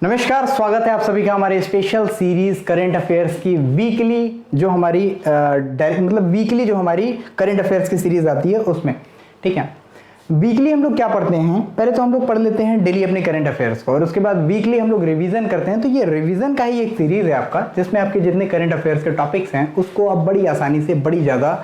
नमस्कार, स्वागत है आप सभी का हमारे स्पेशल सीरीज करंट अफेयर्स की वीकली जो हमारी वीकली जो हमारी करंट अफेयर्स की सीरीज आती है उसमें। ठीक है, वीकली हम लोग क्या पढ़ते हैं, पहले तो हम लोग पढ़ लेते हैं डेली अपने करंट अफेयर्स को और उसके बाद वीकली हम लोग रिवीजन करते हैं। तो ये रिवीजन का ही एक सीरीज है आपका, जिसमें आपके जितने करंट अफेयर्स के टॉपिक्स हैं उसको आप बड़ी आसानी से बड़ी ज़्यादा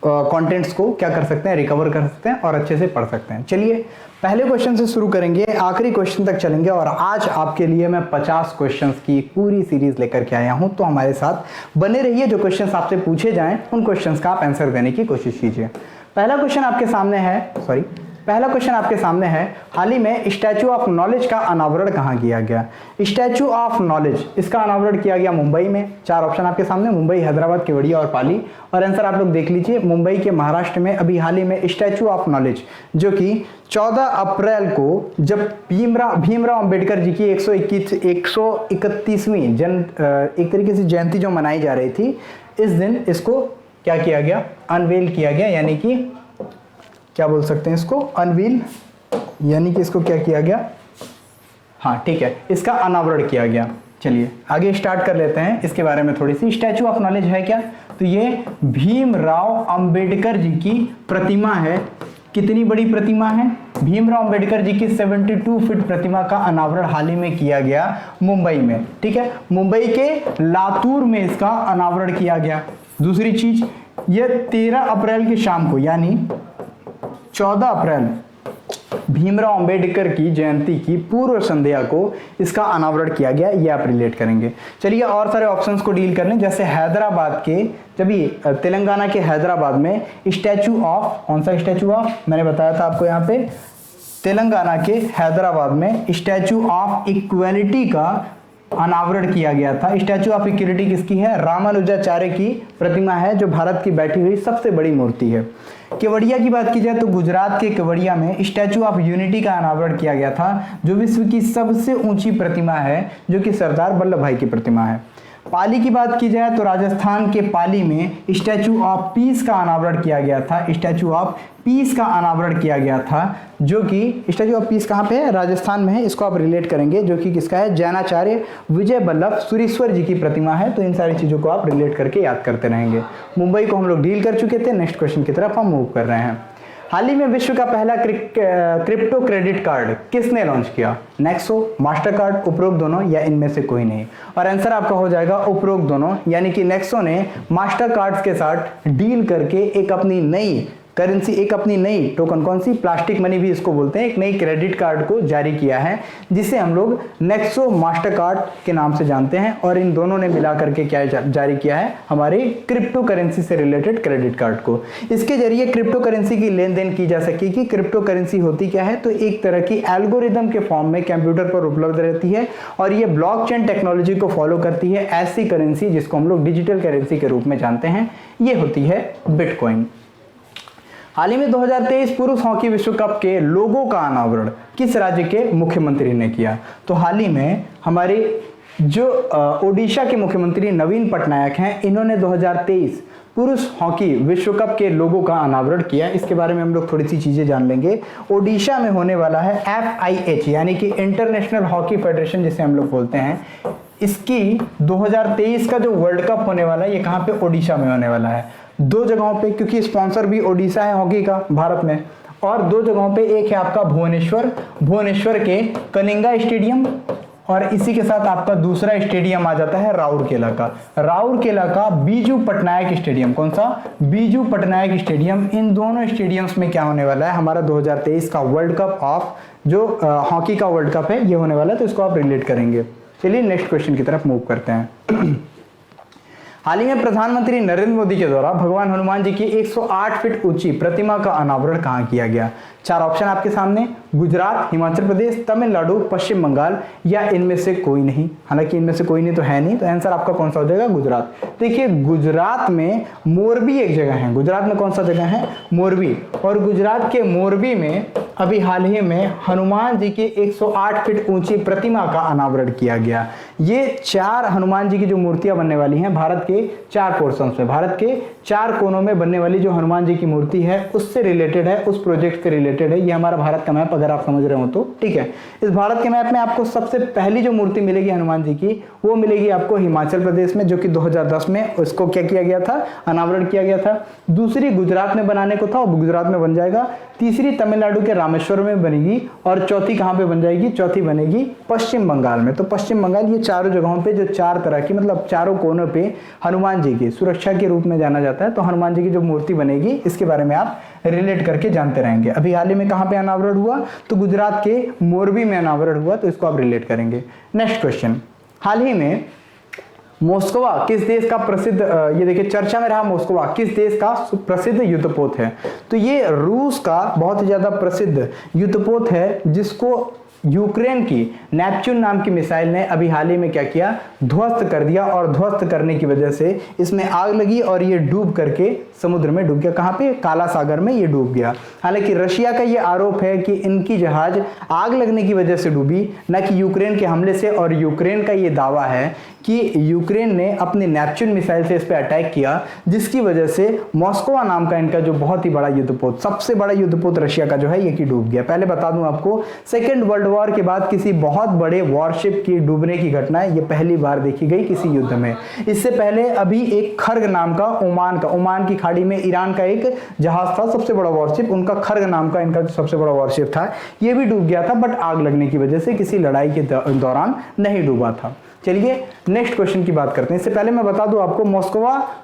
कंटेंट्स को क्या कर सकते हैं, रिकवर कर सकते हैं और अच्छे से पढ़ सकते हैं। चलिए पहले क्वेश्चन से शुरू करेंगे, आखिरी क्वेश्चन तक चलेंगे और आज आपके लिए मैं 50 क्वेश्चंस की पूरी सीरीज लेकर के आया हूं। तो हमारे साथ बने रहिए, जो क्वेश्चंस आपसे पूछे जाएं उन क्वेश्चंस का आप आंसर देने की कोशिश कीजिए। पहला क्वेश्चन आपके सामने है, हाल ही में स्टैचू ऑफ नॉलेज का अनावरण कहाँ किया गया? स्टैचू ऑफ नॉलेज, इसका अनावरण किया गया मुंबई में। 4 ऑप्शन आपके सामने, मुंबई, हैदराबाद, केवड़िया और पाली। और आंसर आप लोग देख लीजिए, मुंबई के महाराष्ट्र में अभी हाल ही में स्टैचू ऑफ नॉलेज जो कि 14 अप्रैल को जब भीमराव अंबेडकर जी की 131वीं एक तरीके से जयंती जो मनाई जा रही थी, इस दिन इसको क्या किया गया, अनवेल किया गया, यानी कि क्या बोल सकते हैं इसको, अनवील, यानी कि इसको क्या किया गया, हाँ ठीक है, इसका अनावरण किया गया। चलिए आगे स्टार्ट कर लेते हैं इसके बारे में थोड़ी सी। स्टैचू ऑफ नॉलेज है क्या? तो ये भीमराव अंबेडकर जी की प्रतिमा है। कितनी बड़ी प्रतिमा है? भीमराव अंबेडकर जी की 72 फीट प्रतिमा का अनावरण हाल ही में किया गया मुंबई में। ठीक है, मुंबई के लातूर में इसका अनावरण किया गया। दूसरी चीज, ये 13 अप्रैल की शाम को, यानी 14 अप्रैल भीमराव अंबेडकर की जयंती की पूर्व संध्या को इसका अनावरण किया गया। ये आप रिलेट करेंगे। चलिए और सारे ऑप्शंस को डील कर लें, जैसे हैदराबाद के, जब ये तेलंगाना के हैदराबाद में स्टैचू ऑफ, कौन सा स्टैचू ऑफ, मैंने बताया था आपको यहाँ पे, तेलंगाना के हैदराबाद में स्टैचू ऑफ इक्वालिटी का अनावरण किया गया था। स्टैचू ऑफ इक्वालिटी किसकी है? रामानुजाचार्य की प्रतिमा है, जो भारत की बैठी हुई सबसे बड़ी मूर्ति है। केवड़िया की बात की जाए तो गुजरात के केवड़िया में स्टैचू ऑफ यूनिटी का अनावरण किया गया था, जो विश्व की सबसे ऊंची प्रतिमा है, जो कि सरदार वल्लभ भाई की प्रतिमा है। पाली की बात की जाए तो राजस्थान के पाली में स्टैचू ऑफ पीस का अनावरण किया गया था। स्टैचू ऑफ पीस का अनावरण किया गया था, जो कि स्टैचू ऑफ पीस कहाँ पे है? राजस्थान में है। इसको आप रिलेट करेंगे, जो कि किसका है? जैनाचार्य विजय वल्लभ सुरीश्वर जी की प्रतिमा है। तो इन सारी चीजों को आप रिलेट करके याद करते रहेंगे। मुंबई को हम लोग डील कर चुके थे, नेक्स्ट क्वेश्चन की तरफ हम मूव कर रहे हैं। हाल ही में विश्व का पहला क्रिप्टो क्रेडिट कार्ड किसने लॉन्च किया? नेक्सो, मास्टर कार्ड, उपरोक्त दोनों या इनमें से कोई नहीं? और आंसर आपका हो जाएगा उपरोक्त दोनों, यानी कि नेक्सो ने मास्टर कार्ड्स के साथ डील करके एक अपनी नई करेंसी, एक अपनी नई टोकन, कौन सी? प्लास्टिक मनी भी इसको बोलते हैं, एक नई क्रेडिट कार्ड को जारी किया है, जिसे हम लोग नेक्सो मास्टर कार्ड के नाम से जानते हैं। और इन दोनों ने मिला करके क्या जारी किया है? हमारे क्रिप्टो करेंसी से रिलेटेड क्रेडिट कार्ड को। इसके जरिए क्रिप्टो करेंसी की लेन देन की जा सकेगी। क्रिप्टो करेंसी होती क्या है? तो एक तरह की एल्गोरिदम के फॉर्म में कंप्यूटर पर उपलब्ध रहती है और ये ब्लॉकचेन टेक्नोलॉजी को फॉलो करती है। ऐसी करेंसी जिसको हम लोग डिजिटल करेंसी के रूप में जानते हैं, ये होती है बिटकॉइन। हाल ही में 2023 पुरुष हॉकी विश्व कप के लोगो का अनावरण किस राज्य के मुख्यमंत्री ने किया? तो हाल ही में हमारे जो ओडिशा के मुख्यमंत्री नवीन पटनायक हैं, इन्होंने 2023 पुरुष हॉकी विश्व कप के लोगो का अनावरण किया। इसके बारे में हम लोग थोड़ी सी चीजें जान लेंगे। ओडिशा में होने वाला है FIH, यानी कि इंटरनेशनल हॉकी फेडरेशन जिसे हम लोग बोलते हैं। इसकी 2023 का जो वर्ल्ड कप होने वाला है, ये कहाँ पे? ओडिशा में होने वाला है। 2 जगहों पे, क्योंकि स्पॉन्सर भी ओडिशा है हॉकी का भारत में, और 2 जगहों पे, एक है आपका भुवनेश्वर के कलिंगा स्टेडियम, और इसी के साथ आपका दूसरा स्टेडियम आ जाता है राउरकेला का बीजू पटनायक स्टेडियम। कौन सा? बीजू पटनायक स्टेडियम। इन दोनों स्टेडियम्स में क्या होने वाला है? हमारा 2023 का वर्ल्ड कप ऑफ जो हॉकी का वर्ल्ड कप है, ये होने वाला है। तो इसको आप रिलेट करेंगे। चलिए नेक्स्ट क्वेश्चन की तरफ मूव करते हैं। हाल ही में प्रधानमंत्री नरेंद्र मोदी के द्वारा भगवान हनुमान जी की 108 फीट ऊंची प्रतिमा का अनावरण कहाँ किया गया? 4 ऑप्शन आपके सामने, गुजरात, हिमाचल प्रदेश, तमिलनाडु, पश्चिम बंगाल या इनमें से कोई नहीं। हालांकि इनमें से कोई नहीं तो है नहीं, तो आंसर आपका कौन सा हो जाएगा? गुजरात। देखिए गुजरात में मोरबी एक जगह है। गुजरात में कौन सा जगह है? मोरबी। और गुजरात के मोरबी में अभी हाल ही में हनुमान जी की 108 फीट ऊंची प्रतिमा का अनावरण किया गया। ये 4 हनुमान जी की जो मूर्तियां बनने वाली हैं भारत के 4 पोर्शंस में, भारत के 4 कोनों में बनने वाली जो हनुमान जी की मूर्ति है उससे रिलेटेड है, उस प्रोजेक्ट से रिलेटेड है। ये हमारा भारत का मैप अगर आप समझ रहे हो तो ठीक है। इस भारत के मैप में आपको सबसे पहली जो मूर्ति मिलेगी हनुमान जी की वो मिलेगी आपको हिमाचल प्रदेश में, जो कि 2010 में उसको क्या किया गया था, अनावरण किया गया था। दूसरी गुजरात में बनाने को था, वो गुजरात में बन जाएगा। तीसरी तमिलनाडु के रामेश्वरम में बनेगी और चौथी कहां पे बन जाएगी, चौथी बनेगी पश्चिम बंगाल में। तो पश्चिम बंगाल, ये चारों जगहों पे जो 4 तरह की मतलब चारों कोनों पे हनुमान जी की सुरक्षा के रूप में जाना जाता है। तो हनुमान जी की जो मूर्ति बनेगी इसके बारे में आप रिलेट करके जानते रहेंगे। अभी हाल ही में कहां पे अनावरण हुआ, तो गुजरात के मोरबी में अनावरण हुआ, तो इसको आप रिलेट करेंगे। नेक्स्ट क्वेश्चन, हाल ही में मोस्कवा किस देश का प्रसिद्ध, ये देखिए चर्चा में रहा मोस्कवा किस देश का प्रसिद्ध युद्धपोत है, तो ये रूस का बहुत ही ज्यादा प्रसिद्ध युद्धपोत है, जिसको यूक्रेन की नेपच्यून नाम की मिसाइल ने अभी हाल ही में क्या किया, ध्वस्त कर दिया। और ध्वस्त करने की वजह से इसमें आग लगी और ये डूब करके समुद्र में डूब गया। कहां पे, काला सागर में ये डूब गया। हालांकि रशिया का ये आरोप है कि इनकी जहाज आग लगने की वजह से डूबी, न कि यूक्रेन के हमले से। और यूक्रेन का ये दावा है कि यूक्रेन ने अपनी नेपच्यून मिसाइल से इस पे अटैक किया, जिसकी वजह से मॉस्कोवा नाम का इनका जो बहुत ही बड़ा युद्धपोत, सबसे बड़ा युद्धपोत रशिया का जो है ये कि डूब गया। पहले बता दूं आपको, सेकेंड वर्ल्ड वॉर के बाद किसी बहुत बड़े वॉरशिप की डूबने की घटना है, ये पहली बार देखी गई किसी युद्ध में। इससे पहले अभी एक खर्ग नाम का ओमान की खाड़ी में ईरान का एक जहाज था, सबसे बड़ा वॉरशिप, उनका खर्ग नाम का इनका सबसे बड़ा वॉरशिप था, ये भी डूब गया था, बट आग लगने की वजह से किसी लड़ाई के दौरान नहीं डूबा था। चलिए नेक्स्ट क्वेश्चन की बात करते हैं। इससे पहले मैं बता दूं आपको,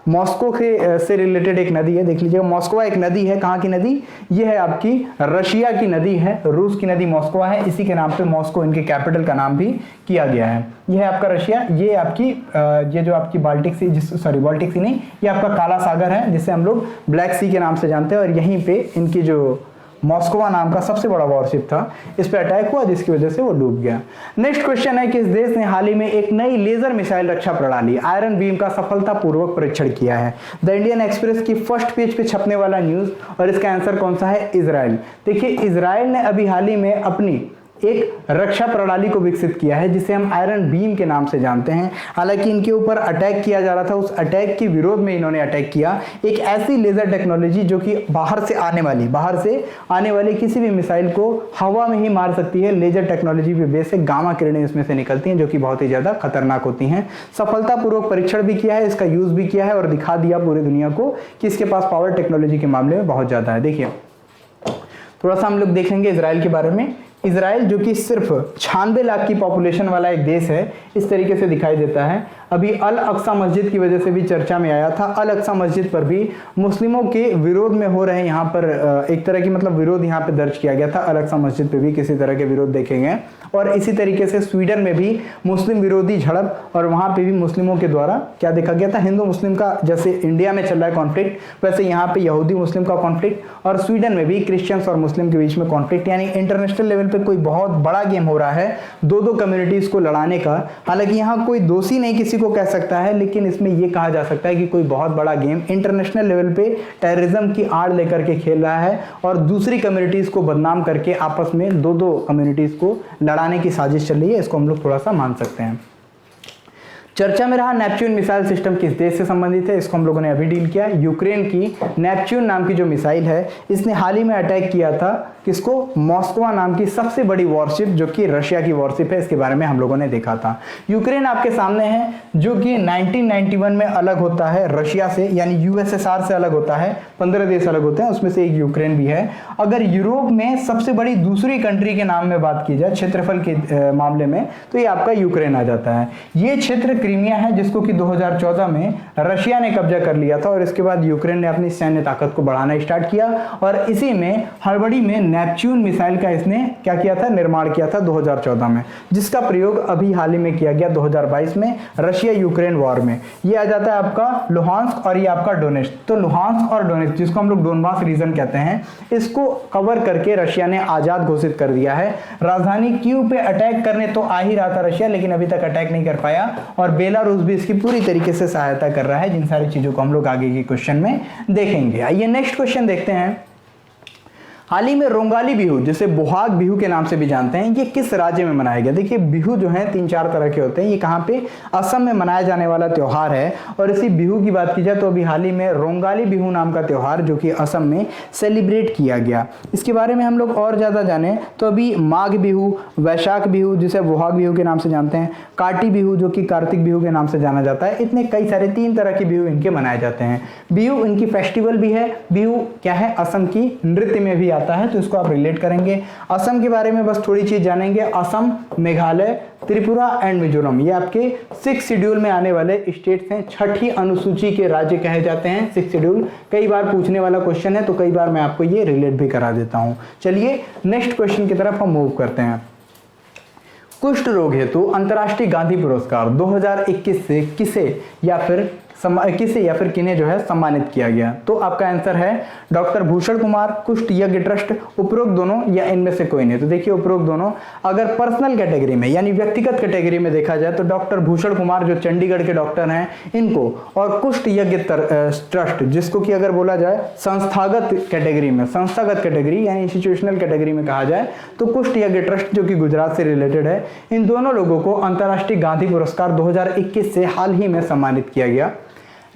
मॉस्को के से रिलेटेड एक नदी है, देख लीजिएगा। मॉस्कोवा एक नदी है, कहां की नदी, ये है आपकी रशिया की नदी है, रूस की नदी मॉस्कोवा है, इसी के नाम पे मॉस्को इनके कैपिटल का नाम भी किया गया है। ये है आपका रशिया, ये आपकी ये जो आपकी बाल्टिक सी नहीं, ये आपका काला सागर है, जिसे हम लोग ब्लैक सी के नाम से जानते हैं। और यहीं पे इनकी जो मॉस्कोवा नाम का सबसे बड़ा वॉरशिप था, इस पे अटैक हुआ, जिसकी वजह से वो डूब गया। नेक्स्ट क्वेश्चन है कि इस देश ने हाल ही में एक नई लेजर मिसाइल रक्षा प्रणाली आयरन बीम का सफलतापूर्वक परीक्षण किया है। द इंडियन एक्सप्रेस की फर्स्ट पेज पे छपने वाला न्यूज, और इसका आंसर कौन सा है, इजराइल। देखिए इजराइल ने अभी हाल ही में अपनी एक रक्षा प्रणाली को विकसित किया है, जिसे हम आयरन बीम के नाम से जानते हैं। हालांकि इनके ऊपर अटैक किया जा रहा था, उस अटैक के विरोध में इन्होंने अटैक किया एक ऐसी लेजर टेक्नोलॉजी जो कि बाहर से आने वाली किसी भी मिसाइल को हवा में ही मार सकती है। लेजर टेक्नोलॉजी पे बेस है, गामा किरणें इसमें से निकलती हैं जो कि बहुत ही ज्यादा खतरनाक होती हैं। सफलतापूर्वक परीक्षण भी किया है, इसका यूज भी किया है और दिखा दिया पूरी दुनिया को कि इसके पास पावर टेक्नोलॉजी के मामले में बहुत ज्यादा है। देखिए थोड़ा सा हम लोग देखेंगे इजराइल के बारे में। इजराइल जो कि सिर्फ 96 लाख की पॉपुलेशन वाला एक देश है, इस तरीके से दिखाई देता है। अभी अल अक्सा मस्जिद की वजह से भी चर्चा में आया था। अल अक्सा मस्जिद पर भी मुस्लिमों के विरोध में हो रहे, यहाँ पर एक तरह की मतलब विरोध यहाँ पे दर्ज किया गया था। अल अक्सा मस्जिद पे भी किसी तरह के विरोध देखे गए। और इसी तरीके से स्वीडन में भी मुस्लिम विरोधी झड़प, और वहाँ पे भी मुस्लिमों के द्वारा क्या देखा गया था, हिंदू मुस्लिम का, जैसे इंडिया में चल रहा है कॉन्फ्लिक्ट, वैसे यहाँ पे यहूदी मुस्लिम का कॉन्फ्लिक्ट, और स्वीडन में भी क्रिश्चियंस और मुस्लिम के बीच में कॉन्फ्लिक्ट। यानी इंटरनेशनल लेवल पे कोई बहुत बड़ा गेम हो रहा है दो कम्युनिटीज को लड़ाने का। हालांकि यहाँ कोई दोषी नहीं किसी को कह सकता है, लेकिन इसमें यह कहा जा सकता है कि कोई बहुत बड़ा गेम इंटरनेशनल लेवल पे टेररिज्म की आड़ लेकर के खेल रहा है, और दूसरी कम्युनिटीज को बदनाम करके आपस में दो कम्युनिटीज को लड़ाने की साजिश चल रही है। इसको हम लोग थोड़ा सा मान सकते हैं। चर्चा में रहा नेपच्यून मिसाइल सिस्टम किस देश से संबंधित है, इसको हम लोगों ने अभी डील किया। यूक्रेन की नेपच्यून नाम की जो मिसाइल है, इसने हाल ही में अटैक किया था किसको, मॉस्कोवा नाम की सबसे बड़ी वॉरशिप जो कि रशिया की वॉरशिप है। इसके बारे में हम लोगों ने देखा था। यूक्रेन आपके सामने है, जो कि 1991 में अलग होता है रशिया से, यानी यूएसएसआर से अलग होता है। 15 देश अलग होते हैं, उसमें से एक यूक्रेन भी है। अगर यूरोप में सबसे बड़ी दूसरी कंट्री के नाम में बात की जाए क्षेत्रफल के मामले में, तो ये आपका यूक्रेन आ जाता है। ये क्षेत्र क्रीमिया है, जिसको कि 2014 में रशिया ने कब्जा कर लिया था, और इसके बाद यूक्रेन ने अपनी सैन्य ताकत को बढ़ाना स्टार्ट किया, और इसी में हड़बड़ी में नेपच्यून मिसाइल का इसने क्या किया था, निर्माण किया था 2014 में, जिसका प्रयोग अभी हाल ही में किया गया 2022 में रशिया यूक्रेन वॉर में। ये आ जाता है आपका लुहांस्क, और ये आपका डोनेट्स्क। तो लुहांस्क और डोनेट्स्क, जिसको हम लोग डोनबास रीजन कहते हैं, इसको कवर करके रशिया ने आजाद घोषित कर दिया है। राजधानी कीव पे अटैक करने तो आ ही रहा था रशिया, लेकिन अभी तक अटैक नहीं कर पाया, और बेलारूस भी इसकी पूरी तरीके से सहायता कर रहा है। जिन सारी चीजों को हम लोग आगे के क्वेश्चन में देखेंगे। आइए नेक्स्ट क्वेश्चन देखते हैं। हाल ही में रोंगाली बिहू जिसे बोहाग बिहू के नाम से भी जानते हैं, ये किस राज्य में मनाया गया? देखिए बिहू जो है 3-4 तरह के होते हैं, ये कहाँ पे? असम में मनाया जाने वाला त्यौहार है। और इसी बिहू की बात की जाए तो अभी हाल ही में रोंगाली बिहू नाम का त्यौहार जो कि असम में सेलिब्रेट किया गया। इसके बारे में हम लोग और ज़्यादा जाने तो अभी माघ बिहू, वैशाख बिहू जिसे बोहाग बिहू के नाम से जानते हैं, काटी बिहू जो कि कार्तिक बिहू के नाम से जाना जाता है, इतने कई सारे 3 तरह के बिहू इनके मनाए जाते हैं। बिहू इनकी फेस्टिवल भी है। बिहू क्या है? असम की नृत्य में भी आता है, तो इसको आप रिलेट करेंगे। असम के बारे में बस थोड़ी चीज जानेंगे। असम, मेघालय, त्रिपुरा एंड मिजोरम ये आपके 6 शेड्यूल में आने वाले स्टेट्स हैं। 6ठी अनुसूची के राज्य कहे जाते हैं 6 शेड्यूल। कई बार पूछने वाला क्वेश्चन है, तो कई बार मैं आपको ये रिलेट भी करा देता हूं। चलिए नेक्स्ट क्वेश्चन की तरफ हम मूव करते हैं। कुष्ठ रोग हेतु अंतर्राष्ट्रीय गांधी पुरस्कार 2021 से किसे या फिर किन्हें जो है सम्मानित किया गया? तो आपका आंसर है डॉक्टर भूषण कुमार, कुष्ठ यज्ञ ट्रस्ट, उपरोक्त दोनों या इनमें से कोई नहीं। तो देखिए उपरोक्त दोनों। अगर पर्सनल कैटेगरी में यानी व्यक्तिगत कैटेगरी में देखा जाए तो डॉक्टर भूषण कुमार जो चंडीगढ़ के डॉक्टर हैं इनको, और कुष्ठ यज्ञ ट्रस्ट जिसको कि अगर बोला जाए संस्थागत कैटेगरी यानी इंस्टीट्यूशनल कैटेगरी में कहा जाए तो कुष्ठ यज्ञ ट्रस्ट जो कि गुजरात से रिलेटेड है, इन दोनों लोगों को अंतर्राष्ट्रीय गांधी पुरस्कार 2021 से हाल ही में सम्मानित किया गया।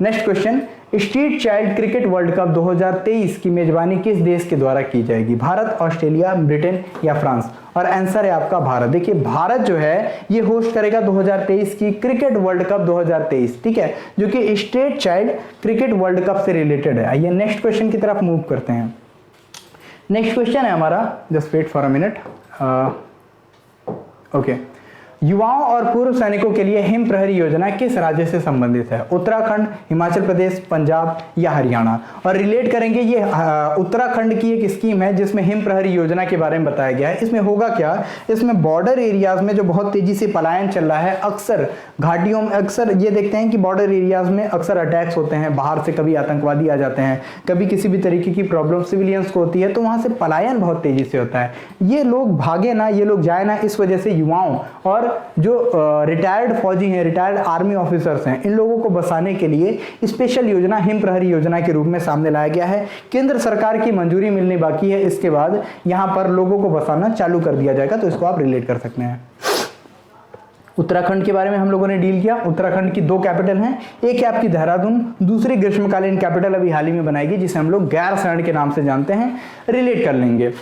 Next question, street child cricket world cup 2023 की मेजबानी किस देश के द्वारा की जाएगी? भारत, ऑस्ट्रेलिया, ब्रिटेन या फ्रांस? और आंसर है आपका भारत। देखिए भारत जो है ये होस्ट करेगा 2023 की क्रिकेट वर्ल्ड कप 2023, ठीक है, जो कि street child cricket world cup से रिलेटेड है। आइए नेक्स्ट क्वेश्चन की तरफ मूव करते हैं। नेक्स्ट क्वेश्चन है हमारा, just wait for a minute. Okay, युवाओं और पूर्व सैनिकों के लिए हिम प्रहरी योजना किस राज्य से संबंधित है? उत्तराखंड, हिमाचल प्रदेश, पंजाब या हरियाणा? और रिलेट करेंगे, ये उत्तराखंड की एक स्कीम है जिसमें हिम प्रहरी योजना के बारे में बताया गया है। इसमें होगा क्या? इसमें बॉर्डर एरियाज में जो बहुत तेजी से पलायन चल रहा है, अक्सर घाटियों में अक्सर ये देखते हैं कि बॉर्डर एरियाज में अक्सर अटैक्स होते हैं, बाहर से कभी आतंकवादी आ जाते हैं, कभी किसी भी तरीके की प्रॉब्लम सिविलियंस को होती है, तो वहां से पलायन बहुत तेजी से होता है। ये लोग भागे ना, ये लोग जाए ना, इस वजह से युवाओं और जो रिटायर्ड फौजी हैं, रिटायर्ड आर्मी ऑफिसर्स हैं, इन लोगों को बसाने के लिए स्पेशल योजना हिम प्रहरी योजना के रूप में सामने लाया गया है। केंद्र सरकार की मंजूरी मिलनी बाकी है, इसके बाद यहां पर लोगों को बसाना चालू कर दिया जाएगा। तो इसको आप रिलेट कर सकते हैं। उत्तराखंड के बारे में हम लोगों ने डील किया। उत्तराखंड की 2 कैपिटल हैं, एक है आपकी देहरादून, दूसरी ग्रीष्मकालीन कैपिटल अभी हाल ही में बनाएगी जिसे हम लोग गैरसैंण के नाम से जानते हैं। रिलेट कर लेंगे।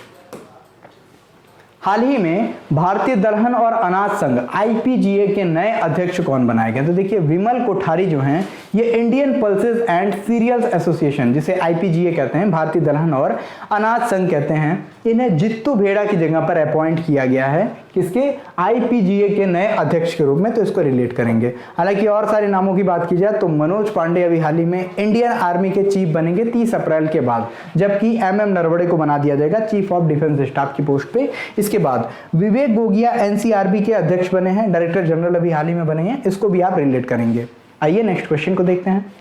हाल ही में भारतीय दलहन और अनाज संघ IPGA के नए अध्यक्ष कौन बनाए गए? तो देखिए विमल कोठारी जो हैं ये Indian pulses and cereals association जिसे IPGA कहते हैं, भारतीय दलहन और अनाज संघ कहते हैं, इन्हें जित्तू भेड़ा की जगह पर अपॉइंट किया गया है। किसके? IPGA के नए अध्यक्ष के रूप में। तो इसको रिलेट करेंगे। हालांकि और सारे नामों की बात की जाए तो मनोज पांडे अभी हाल ही में इंडियन आर्मी के चीफ बनेंगे 30 अप्रैल के बाद, जबकि MM नरवणे को बना दिया जाएगा चीफ ऑफ डिफेंस स्टाफ की पोस्ट पे। इसके बाद विवेक गोगिया NCRB के अध्यक्ष बने हैं, डायरेक्टर जनरल अभी हाल ही में बने हैं, इसको भी आप रिलेट करेंगे। आइए नेक्स्ट क्वेश्चन को देखते हैं।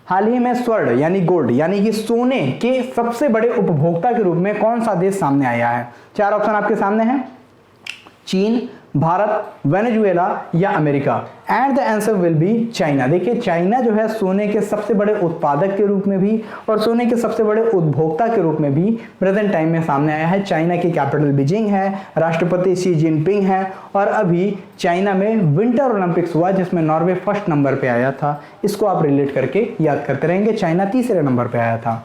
हाल ही में स्वर्ण यानी गोल्ड यानी कि सोने के सबसे बड़े उपभोक्ता के रूप में कौन सा देश सामने आया है? 4 ऑप्शन आपके सामने हैं, चीन, भारत, वेनेजुएला या America. And the answer will be China. देखिए चाइना जो है सोने के सबसे बड़े उत्पादक के रूप में भी और सोने के सबसे बड़े उपभोक्ता के रूप में भी प्रेजेंट टाइम में सामने आया है। चाइना की कैपिटल बीजिंग है, राष्ट्रपति शी जिनपिंग है, और अभी चाइना में विंटर ओलंपिक्स हुआ जिसमें नॉर्वे फर्स्ट नंबर पे आया था। इसको आप रिलेट करके याद करते रहेंगे। चाइना तीसरे नंबर पे आया था।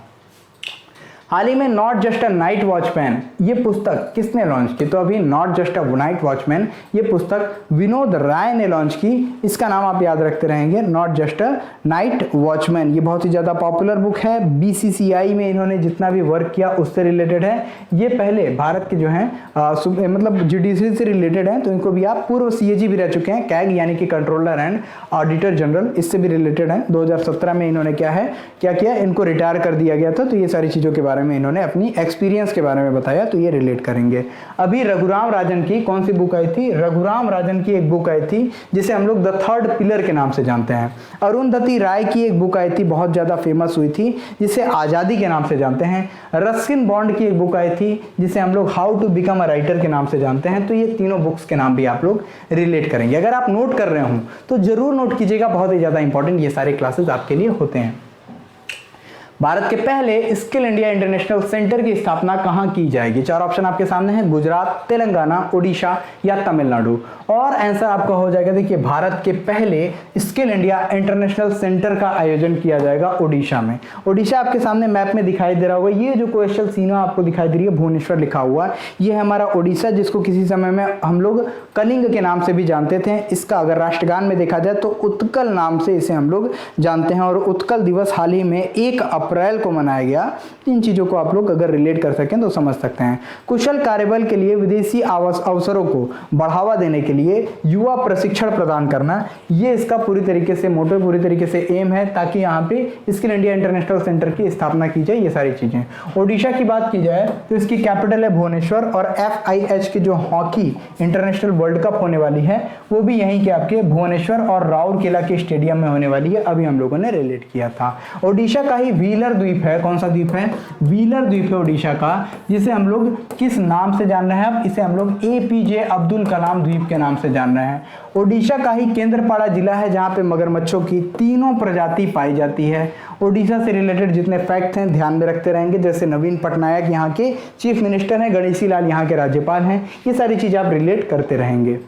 हाल ही में not just a night watchman ये पुस्तक किसने लॉन्च की? तो अभी not just a night watchman ये पुस्तक विनोद राय ने लॉन्च की। इसका नाम आप याद रखते रहेंगे, not just a night watchman. ये बहुत ही ज़्यादा पॉपुलर बुक है। BCCI में इन्होंने जितना भी वर्क किया उससे रिलेटेड है। ये पहले भारत के जो हैं मतलब जुडिशरी से रिलेटेड हैं, तो इनको भी आप पूर्व CAG भी रह चुके हैं, CAG यानी कि कंट्रोलर एंड ऑडिटर जनरल, इससे भी रिलेटेड है। 2017 में इन्होंने क्या किया, इनको रिटायर कर दिया गया था। तो ये सारी चीज़ों के बारे में इन्होंने अपनी एक्सपीरियंस के बारे में बताया, तो ये रिलेट करेंगे। अभी रघुराम राजन की कौन सी बुक आई थी? रघुराम राजन की एक बुक आई थी जिसे हम लोग द थर्ड पिलर के नाम से जानते हैं। अरुंधति राय की एक बुक आई थी, बहुत ज्यादा फेमस हुई थी, जिसे आजादी के नाम से जानते हैं। रस्किन बॉन्ड की एक बुक आई थी जिसे हम लोग how to become a writer के नाम से जानते हैं। तो ये तीनों बुक्स के नाम भी आप लोग रिलेट करेंगे। अगर आप नोट कर रहे हो तो जरूर नोट कीजिएगा, बहुत ही ज्यादा इंपॉर्टेंट ये सारे क्लासेस आपके लिए होते हैं। भारत के पहले स्किल इंडिया इंटरनेशनल सेंटर की स्थापना कहाँ की जाएगी? चार ऑप्शन आपके सामने हैं, गुजरात, तेलंगाना, ओडिशा या तमिलनाडु। और आंसर आपका हो जाएगा, देखिए भारत के पहले स्किल इंडिया इंटरनेशनल सेंटर का आयोजन किया जाएगा ओडिशा में। ओडिशा आपके सामने मैप में दिखाई दे रहा होगा, ये जो कोस्टल सीमा आपको दिखाई दे रही है भुवनेश्वर लिखा हुआ, ये है हमारा ओडिशा, जिसको किसी समय में हम लोग कलिंग के नाम से भी जानते थे। इसका अगर राष्ट्रगान में देखा जाए तो उत्कल नाम से इसे हम लोग जानते हैं। और उत्कल दिवस हाल ही में 1 अप्रैल को मनाया गया। इन चीजों को आप लोग अगर रिलेट कर सकें तो समझ सकते हैं। कुशल कार्यबल के लिए विदेशी अवसरों को बढ़ावा देने के लिए युवा प्रशिक्षण प्रदान करना, ये इसका पूरी तरीके से मोटो, पूरी तरीके से एम है, ताकि यहाँ पे स्किल इंडिया इंटरनेशनल सेंटर की स्थापना की जाए। ये सारी चीजें। ओडिशा की बात की जाए तो इसकी कैपिटल है भुवनेश्वर, और FIH की जो हॉकी इंटरनेशनल वर्ल्ड कप होने वाली है वो भी यहीं के आपके भुवनेश्वर और राउरकेला के स्टेडियम में होने वाली है। अभी हम लोगों ने रिलेट किया था। ओडिशा का ही व्हीलर द्वीप है। कौन सा द्वीप है? व्हीलर द्वीप है ओडिशा का, जिसे हम लोग किस नाम से जान रहे हैं? अब इसे हम लोग APJ अब्दुल कलाम द्वीप के नाम से जान रहे हैं। ओडिशा का ही केंद्रपाड़ा जिला है, जहां पे मगरमच्छों की 3 प्रजाति पाई जाती है। ओडिशा से रिलेटेड जितने फैक्ट हैं ध्यान में रखते रहेंगे, जैसे नवीन पटनायक यहाँ के चीफ मिनिस्टर हैं, गणेशी लाल यहाँ के राज्यपाल हैं, ये सारी चीजें आप रिलेट करते रहेंगे।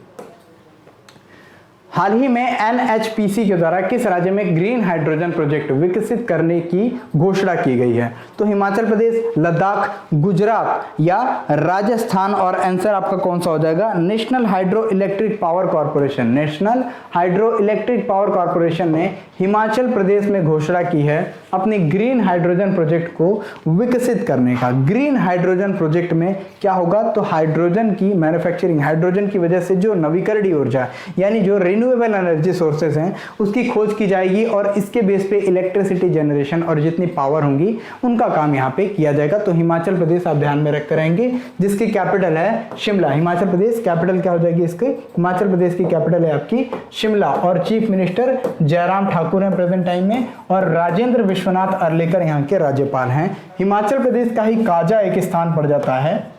हाल ही में NHPC के द्वारा किस राज्य में ग्रीन हाइड्रोजन प्रोजेक्ट विकसित करने की घोषणा की गई है? तो हिमाचल प्रदेश, लद्दाख, गुजरात या राजस्थान। और आंसर आपका कौन सा हो जाएगा? National hydro electric power corporation. National hydro electric power corporation ने हिमाचल प्रदेश में घोषणा की है अपनी ग्रीन हाइड्रोजन प्रोजेक्ट को विकसित करने का। ग्रीन हाइड्रोजन प्रोजेक्ट में क्या होगा? तो हाइड्रोजन की मैन्युफैक्चरिंग, हाइड्रोजन की वजह से जो नवीकरणीय ऊर्जा यानी जो रिन्यूएबल एनर्जी सोर्सेज हैं उसकी खोज की जाएगी, और इसके बेस पे इलेक्ट्रिसिटी जनरेशन और जितनी पावर होंगी उनका काम यहाँ पे किया जाएगा। तो हिमाचल प्रदेश आप ध्यान में रखते रहेंगे, जिसकी कैपिटल है शिमला। हिमाचल प्रदेश कैपिटल क्या हो जाएगी इसकी? हिमाचल प्रदेश की कैपिटल है आपकी शिमला, और चीफ मिनिस्टर जयराम ठाकुर हैं प्रेजेंट टाइम में, और राजेंद्र विश्वनाथ अर्लेकर यहाँ के राज्यपाल हैं। हिमाचल प्रदेश का ही काजा एक स्थान पड़ जाता है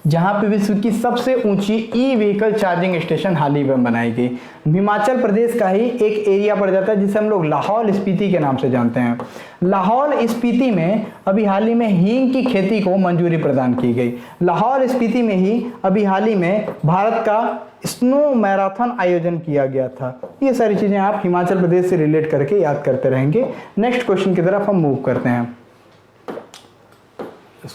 जहां पे विश्व की सबसे ऊंची ई-व्हीकल चार्जिंग स्टेशन हाल ही में बनाई गई। हिमाचल प्रदेश का ही एक एरिया पड़ जाता है जिसे हम लोग लाहौल स्पीति के नाम से जानते हैं। लाहौल स्पीति में अभी हाल ही में हींग की खेती को मंजूरी प्रदान की गई। लाहौल स्पीति में ही अभी हाल ही में भारत का स्नो मैराथन आयोजन किया गया था। ये सारी चीजें आप हिमाचल प्रदेश से रिलेट करके याद करते रहेंगे। नेक्स्ट क्वेश्चन की तरफ हम मूव करते हैं।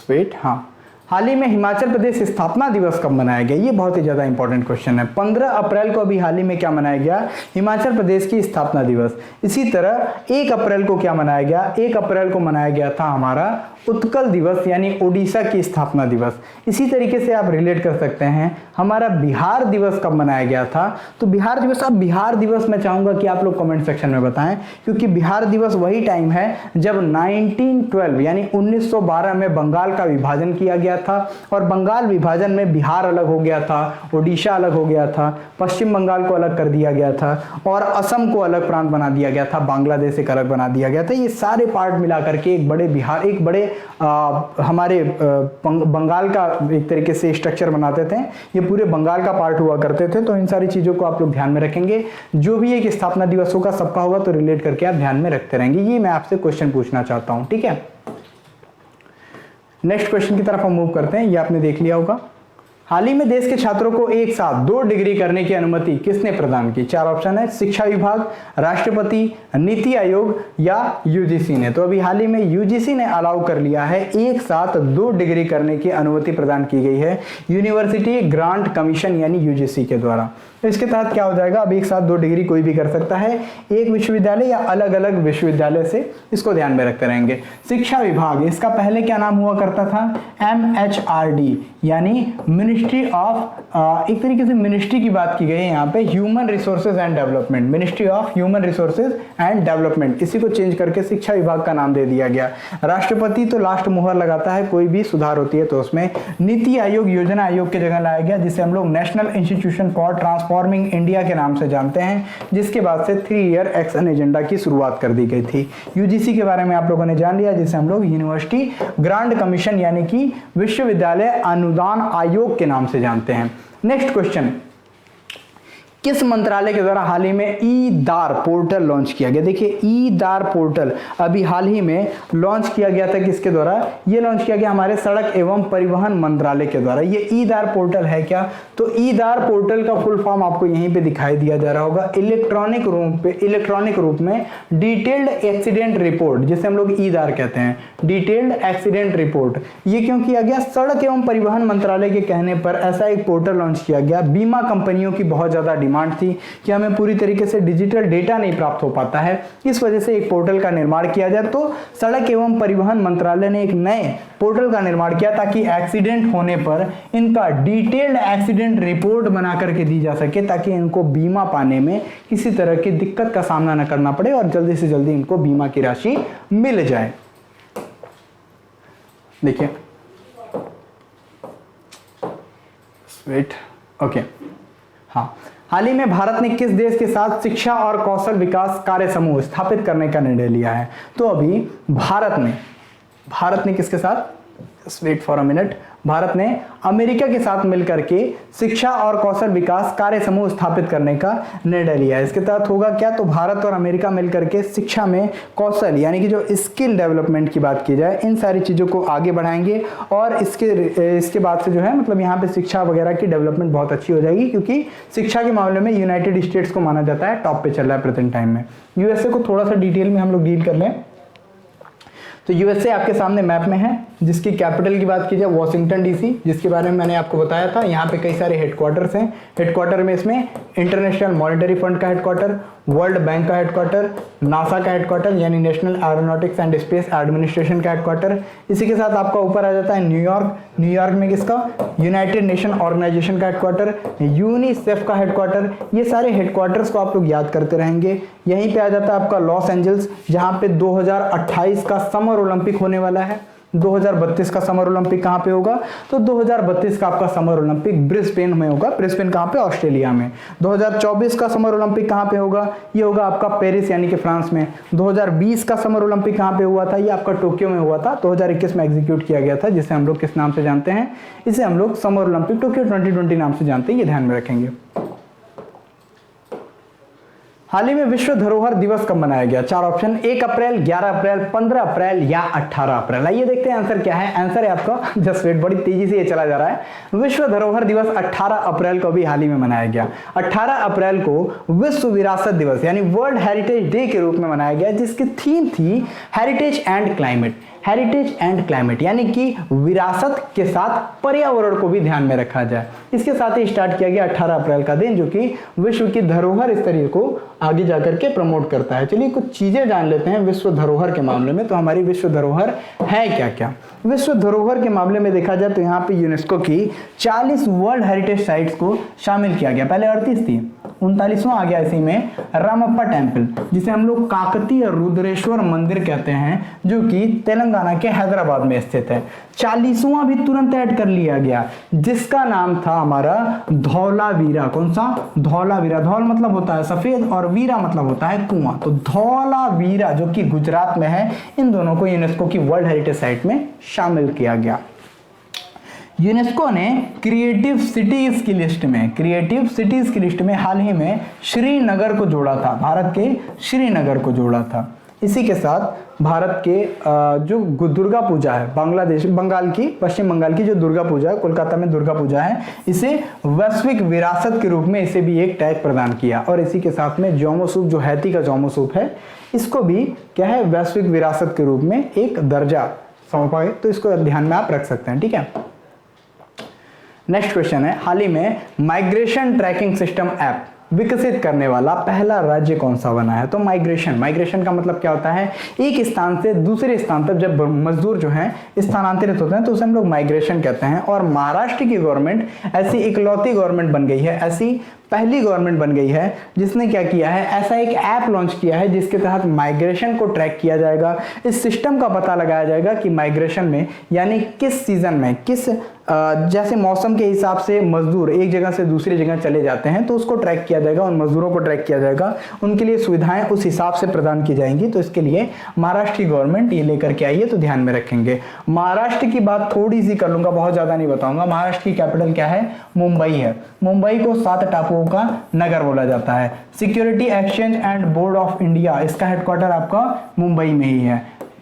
वेट, हाँ, हाल ही में हिमाचल प्रदेश स्थापना दिवस कब मनाया गया? ये बहुत ही ज्यादा इंपॉर्टेंट क्वेश्चन है। 15 अप्रैल को अभी हाल ही में क्या मनाया गया? हिमाचल प्रदेश की स्थापना दिवस। इसी तरह 1 अप्रैल को क्या मनाया गया? 1 अप्रैल को मनाया गया था हमारा उत्कल दिवस यानी ओडिशा की स्थापना दिवस। इसी तरीके से आप रिलेट कर सकते हैं हमारा बिहार दिवस कब मनाया गया था? तो बिहार दिवस, अब बिहार दिवस मैं चाहूंगा कि आप लोग कमेंट सेक्शन में बताएं, क्योंकि बिहार दिवस वही टाइम है जब 1912 यानी 1912 में बंगाल का विभाजन किया गया था, और बंगाल विभाजन में बिहार अलग हो गया था, ओडिशा अलग हो गया था, पश्चिम बंगाल को अलग कर दिया गया था, और असम को अलग प्रांत बना दिया गया था, बांग्लादेश एक अलग बना दिया गया था। ये सारे पार्ट मिलाकर के एक बड़े बिहार, एक बड़े हमारे बंगाल का एक तरीके से स्ट्रक्चर बनाते थे। ये पूरे बंगाल का पार्ट हुआ करते थे। तो इन सारी चीजों को आप लोग ध्यान में रखेंगे। जो भी एक स्थापना दिवस होगा सबका होगा, तो रिलेट करके आप ध्यान में रखते रहेंगे। ये मैं आपसे क्वेश्चन पूछना चाहता हूं, ठीक है। नेक्स्ट क्वेश्चन की तरफ हम मूव करते हैं। ये आपने देख लिया होगा, हाल ही में देश के छात्रों को एक साथ 2 डिग्री करने की अनुमति किसने प्रदान की? 4 ऑप्शन है, शिक्षा विभाग, राष्ट्रपति, नीति आयोग या UGC ने। तो अभी हाल ही में UGC ने अलाउ कर लिया है, एक साथ 2 डिग्री करने की अनुमति प्रदान की गई है यूनिवर्सिटी ग्रांट कमीशन यानी UGC के द्वारा। तो इसके तहत क्या हो जाएगा? अब एक साथ 2 डिग्री कोई भी कर सकता है, एक विश्वविद्यालय या अलग अलग विश्वविद्यालय से। इसको ध्यान में रखते रहेंगे। शिक्षा विभाग, इसका पहले क्या नाम हुआ करता था? MHRD यानी मिनिस्ट्री ऑफ, एक तरीके से मिनिस्ट्री की बात की गई है यहाँ पे, human resources and development, ministry of human resources and development. इसी को चेंज करके शिक्षा विभाग का नाम दे दिया गया। राष्ट्रपति तो लास्ट मुहर लगाता है, कोई भी सुधार होती है तो उसमें। नीति आयोग योजना आयोग की जगह लाया गया, जिसे हम लोग national institution for transforming India के नाम से जानते हैं, जिसके बाद से 3 ईयर एक्शन एजेंडा की शुरुआत कर दी गई थी। UGC के बारे में आप लोगों ने जान लिया, जिसे हम लोग यूनिवर्सिटी ग्रांट कमीशन यानी कि विश्वविद्यालय अनुदान आयोग के नाम से जानते हैं। नेक्स्ट क्वेश्चन, किस मंत्रालय के द्वारा हाल ही में ई-दार पोर्टल लॉन्च किया गया? देखिए ई-दार पोर्टल अभी हाल ही में लॉन्च किया गया था, किसके द्वारा? ये लॉन्च किया गया हमारे सड़क एवं परिवहन मंत्रालय के द्वारा। ये ई-दार पोर्टल है क्या? तो ई-दार पोर्टल का फुल फॉर्म आपको यहीं पे दिखाई दिया जा रहा होगा, इलेक्ट्रॉनिक रूप में डिटेल्ड एक्सीडेंट रिपोर्ट, जिसे हम लोग ई-दार कहते हैं, डिटेल्ड एक्सीडेंट रिपोर्ट। ये क्यों किया गया? सड़क एवं परिवहन मंत्रालय के कहने पर ऐसा एक पोर्टल लॉन्च किया गया। बीमा कंपनियों की बहुत ज्यादा डिमांड थी कि हमें पूरी तरीके से डिजिटल डेटा नहीं प्राप्त हो पाता है, इस वजह से एक पोर्टल का निर्माण किया जाए। तो सड़क एवं परिवहन मंत्रालय ने एक नए पोर्टल का निर्माण किया ताकि एक्सीडेंट होने पर इनका डिटेल्ड एक्सीडेंट रिपोर्ट बना करके दी जा सके, ताकि इनको बीमा पाने में किसी तरह की दिक्कत का सामना न करना पड़े और जल्दी से जल्दी इनको बीमा की राशि मिल जाए। देखिए वेट, ओके, हाँ, हाल ही में भारत ने किस देश के साथ शिक्षा और कौशल विकास कार्य समूह स्थापित करने का निर्णय लिया है? तो अभी भारत ने किसके साथ? Wait for a minute, Bharat ने अमेरिका के साथ मिलकर के शिक्षा और कौशल विकास कार्य समूह स्थापित करने का निर्णय लिया है। इसके तहत होगा क्या? तो भारत और अमेरिका मिलकर के शिक्षा में कौशल यानी कि जो स्किल डेवलपमेंट की बात की जाए, इन सारी चीज़ों को आगे बढ़ाएंगे और इसके बाद से जो है मतलब यहाँ पे शिक्षा वगैरह की डेवलपमेंट बहुत अच्छी हो जाएगी, क्योंकि शिक्षा के मामले में यूनाइटेड स्टेट्स को माना जाता है टॉप पे चल रहा है प्रेजेंट टाइम में। यूएसए को थोड़ा सा डिटेल में हम लोग डील कर लें तो यूएसए आपके सामने मैप में है, जिसकी कैपिटल की बात की जाए वॉशिंगटन डीसी, जिसके बारे में मैंने आपको बताया था। यहाँ पे कई सारे हेडक्वार्टर्स हैं। हेडक्वार्टर में इसमें इंटरनेशनल मॉनेटरी फंड का हेडक्वार्टर, वर्ल्ड बैंक का हेडक्वार्टर, नासा का हेडक्वार्टर यानी national aeronautics and space administration का हेडक्वार्टर। इसी के साथ आपका ऊपर आ जाता है न्यूयॉर्क में किसका? यूनाइटेड नेशन ऑर्गेनाइजेशन का हेडक्वार्टर, यूनिसेफ का हेडक्वार्टर। ये सारे हेडक्वार्टर्स को आप लोग याद करते रहेंगे। यहीं पे आ जाता है आपका लॉस एंजल्स, जहाँ पे 2028 का समर ओलंपिक होने वाला है। 2032 का समर ओलंपिक कहाँ पे होगा? तो 2032 का आपका समर ओलंपिक ब्रिस्बेन में होगा। ब्रिस्बेन कहाँ पे? ऑस्ट्रेलिया में। 2024 का समर ओलंपिक कहाँ पे होगा? ये होगा आपका पेरिस यानी कि फ्रांस में। 2020 का समर ओलंपिक कहाँ पे हुआ था? ये आपका टोक्यो में हुआ था। 2021 में एग्जीक्यूट किया गया था, जिसे हम लोग किस नाम से जानते हैं? इसे हम लोग समर ओलंपिक टोक्यो 2020 नाम से जानते हैं, ये ध्यान में रखेंगे। हाल ही में विश्व धरोहर दिवस कब मनाया गया? 4 ऑप्शन, 1 अप्रैल, 11 अप्रैल, 15 अप्रैल या 18 अप्रैल। आइए देखते हैं आंसर क्या है। आंसर है आपका, जस्ट वेट, बड़ी तेजी से ये चला जा रहा है। विश्व धरोहर दिवस 18 अप्रैल को भी हाल ही में मनाया गया। 18 अप्रैल को विश्व विरासत दिवस यानी वर्ल्ड हेरिटेज डे के रूप में मनाया गया, जिसकी थीम थी heritage and climate. Heritage and climate यानी कि विरासत के साथ पर्यावरण को भी ध्यान में रखा जाए। इसके साथ ही स्टार्ट किया गया 18 अप्रैल का दिन, जो कि विश्व की धरोहर स्तरीय को आगे जाकर के प्रमोट करता है। चलिए कुछ चीजें जान लेते हैं विश्व धरोहर के मामले में। तो हमारी विश्व धरोहर है क्या क्या? विश्व धरोहर के मामले में देखा जाए तो यहाँ पे यूनेस्को की 40 वर्ल्ड हेरिटेज साइट्स को शामिल किया गया। पहले 38 थी, 39वां आ गया इसी में रामप्पा टेम्पल, जिसे हम लोग काकतीय रुद्रेश्वर मंदिर कहते हैं, जो कि तेलंगाना के हैदराबाद में स्थित है। 40वां भी तुरंत ऐड कर लिया गया, जिसका नाम था हमारा धौलावीरा। कौन सा? धौलावीरा। धौल मतलब होता है सफेद और वीरा मतलब होता है कुआं। तो धौलावीरा जो कि गुजरात में है, इन दोनों को यूनेस्को की वर्ल्ड हेरिटेज साइट में शामिल किया गया। यूनेस्को ने क्रिएटिव सिटीज की लिस्ट में हाल ही में श्रीनगर को जोड़ा था, भारत के श्रीनगर को जोड़ा था। इसी के साथ भारत के जो दुर्गा पूजा है, पश्चिम बंगाल की जो दुर्गा पूजा है, कोलकाता में दुर्गा पूजा है, इसे वैश्विक विरासत के रूप में इसे भी एक टैग प्रदान किया। और इसी के साथ में जोमोसूप, जो हैती का जोमोसूप है, इसको भी क्या है, वैश्विक विरासत के रूप में एक दर्जा सौंपा है। तो इसको ध्यान में आप रख सकते हैं, ठीक है। नेक्स्ट क्वेश्चन है, हाल ही में माइग्रेशन ट्रैकिंग सिस्टम ऐप विकसित करने वाला पहला राज्य कौन सा बना है? तो माइग्रेशन का मतलब क्या होता है? एक स्थान से दूसरे स्थान पर जब मजदूर जो हैं स्थानांतरित होते हैं तो उसे हम लोग माइग्रेशन कहते हैं। और महाराष्ट्र की गवर्नमेंट ऐसी इकलौती गवर्नमेंट बन गई है, ऐसी पहली गवर्नमेंट बन गई है जिसने क्या किया है, ऐसा एक ऐप लॉन्च किया है जिसके तहत माइग्रेशन को ट्रैक किया जाएगा। इस सिस्टम का पता लगाया जाएगा कि माइग्रेशन में यानी किस सीजन में, किस जैसे मौसम के हिसाब से मजदूर एक जगह से दूसरी जगह चले जाते हैं तो उसको ट्रैक किया जाएगा, उन मजदूरों को ट्रैक किया जाएगा, उनके लिए सुविधाएं उस हिसाब से प्रदान की जाएंगी। तो इसके लिए महाराष्ट्र की गवर्नमेंट ये लेकर के आई है, तो ध्यान में रखेंगे। महाराष्ट्र की बात थोड़ी सी कर लूंगा, बहुत ज्यादा नहीं बताऊंगा। महाराष्ट्र की कैपिटल क्या है? मुंबई है। मुंबई को 7 टापुओं लोगों का नगर बोला जाता है। Security exchange and board of India, इसका हेडक्वार्टर आपका मुंबई में ही है।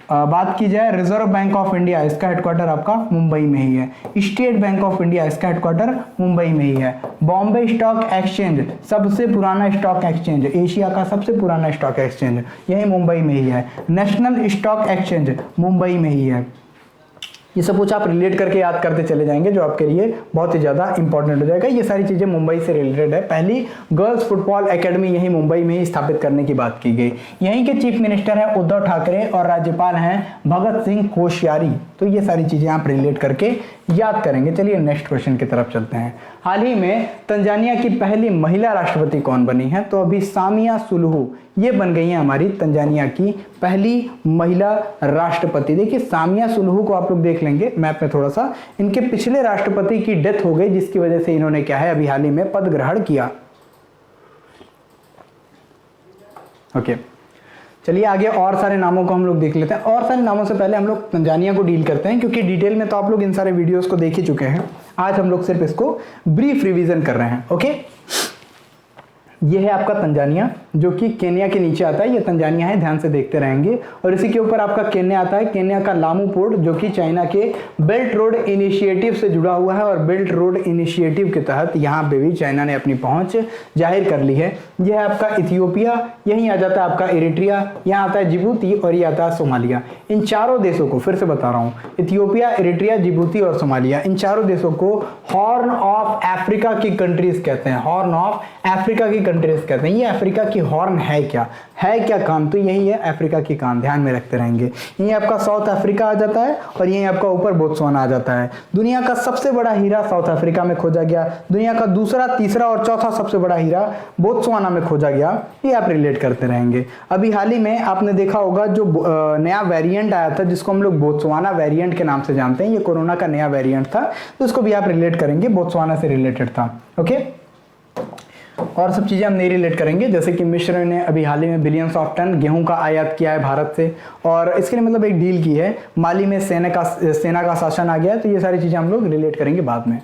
बात की जाए रिजर्व बैंक ऑफ इंडिया, इसका हेडक्वार्टर आपका मुंबई में ही है। स्टेट बैंक ऑफ इंडिया, इसका हेडक्वार्टर मुंबई में ही है। बॉम्बे स्टॉक एक्सचेंज, सबसे पुराना स्टॉक एक्सचेंज, एशिया का सबसे पुराना स्टॉक एक्सचेंज, यही मुंबई में ही है। नेशनल स्टॉक एक्सचेंज मुंबई में ही है। ये सब कुछ आप रिलेट करके याद करते चले जाएंगे, जो आपके लिए बहुत ही ज़्यादा इंपॉर्टेंट हो जाएगा। ये सारी चीज़ें मुंबई से रिलेटेड है। पहली गर्ल्स फुटबॉल एकेडमी यही मुंबई में ही स्थापित करने की बात की गई। यहीं के चीफ मिनिस्टर हैं उद्धव ठाकरे और राज्यपाल हैं भगत सिंह कोश्यारी। तो ये सारी चीज़ें आप रिलेट करके याद करेंगे। चलिए नेक्स्ट क्वेश्चन की तरफ चलते हैं। हाल ही में तंजानिया की पहली महिला राष्ट्रपति कौन बनी है? तो अभी सामिया सुलुहू ये बन गई है हमारी तंजानिया की पहली महिला राष्ट्रपति। देखिए सामिया सुलुहू को आप लोग देख लेंगे मैप में थोड़ा सा, इनके पिछले राष्ट्रपति की डेथ हो गई, जिसकी वजह से इन्होंने क्या है अभी हाल ही में पद ग्रहण किया। ओके, चलिए आगे और सारे नामों को हम लोग देख लेते हैं। और सारे नामों से पहले हम लोग तंजानिया को डील करते हैं, क्योंकि डिटेल में तो आप लोग इन सारे वीडियोस को देख ही चुके हैं। आज हम लोग सिर्फ इसको ब्रीफ रिवीजन कर रहे हैं। ओके, ये है आपका तंजानिया, जो कि केन्या के नीचे आता है। ये तंजानिया है, ध्यान से देखते रहेंगे। और इसी के ऊपर आपका केन्या आता है। केन्या का लामू पोर्ट, जो कि चाइना के बेल्ट रोड इनिशिएटिव से जुड़ा हुआ है, और बेल्ट रोड इनिशिएटिव के तहत यहाँ पे भी चाइना ने अपनी पहुंच जाहिर कर ली है। यह है आपका इथियोपिया, यहीं आ जाता है आपका इरिट्रिया, यहाँ आता है जिबूती, और ये आता है सोमालिया। इन चारों देशों को फिर से बता रहा हूँ, इथियोपिया, इरिट्रिया, जिबूती और सोमालिया, इन चारों देशों को हॉर्न ऑफ अफ्रीका की कंट्रीज कहते हैं। हॉर्न ऑफ अफ्रीका की कंट्रीज कहते हैं। ये अफ्रीका की हॉर्न है क्या कान? तो यही है अफ्रीका की कान, ध्यान में रखते रहेंगे। यही आपका साउथ अफ्रीका आ जाता है, और यही आपका ऊपर बोत्सवाना आ जाता है। दुनिया का सबसे बड़ा हीरा साउथ अफ्रीका में खोजा गया। दुनिया का दूसरा, तीसरा और चौथा सबसे बड़ा हीरा बोत्सवाना में खोजा गया। ये आप रिलेट करते रहेंगे। अभी हाल ही में आपने देखा होगा जो नया वेरिएंट आया था, जिसको हम लोग बोत्सवाना वेरिएंट के नाम से जानते हैं, ये कोरोना का नया वेरिएंट था, तो उसको भी आप रिलेट करेंगे, बोत्सवाना से रिलेटेड था। ओके, और सब चीज़ें हम नहीं रिलेट करेंगे। जैसे कि मिस्र ने अभी हाल ही में बिलियंस ऑफ टन गेहूं का आयात किया है भारत से, और इसके लिए मतलब एक डील की है। माली में सेना का शासन आ गया है। तो ये सारी चीज़ें हम लोग रिलेट करेंगे बाद में।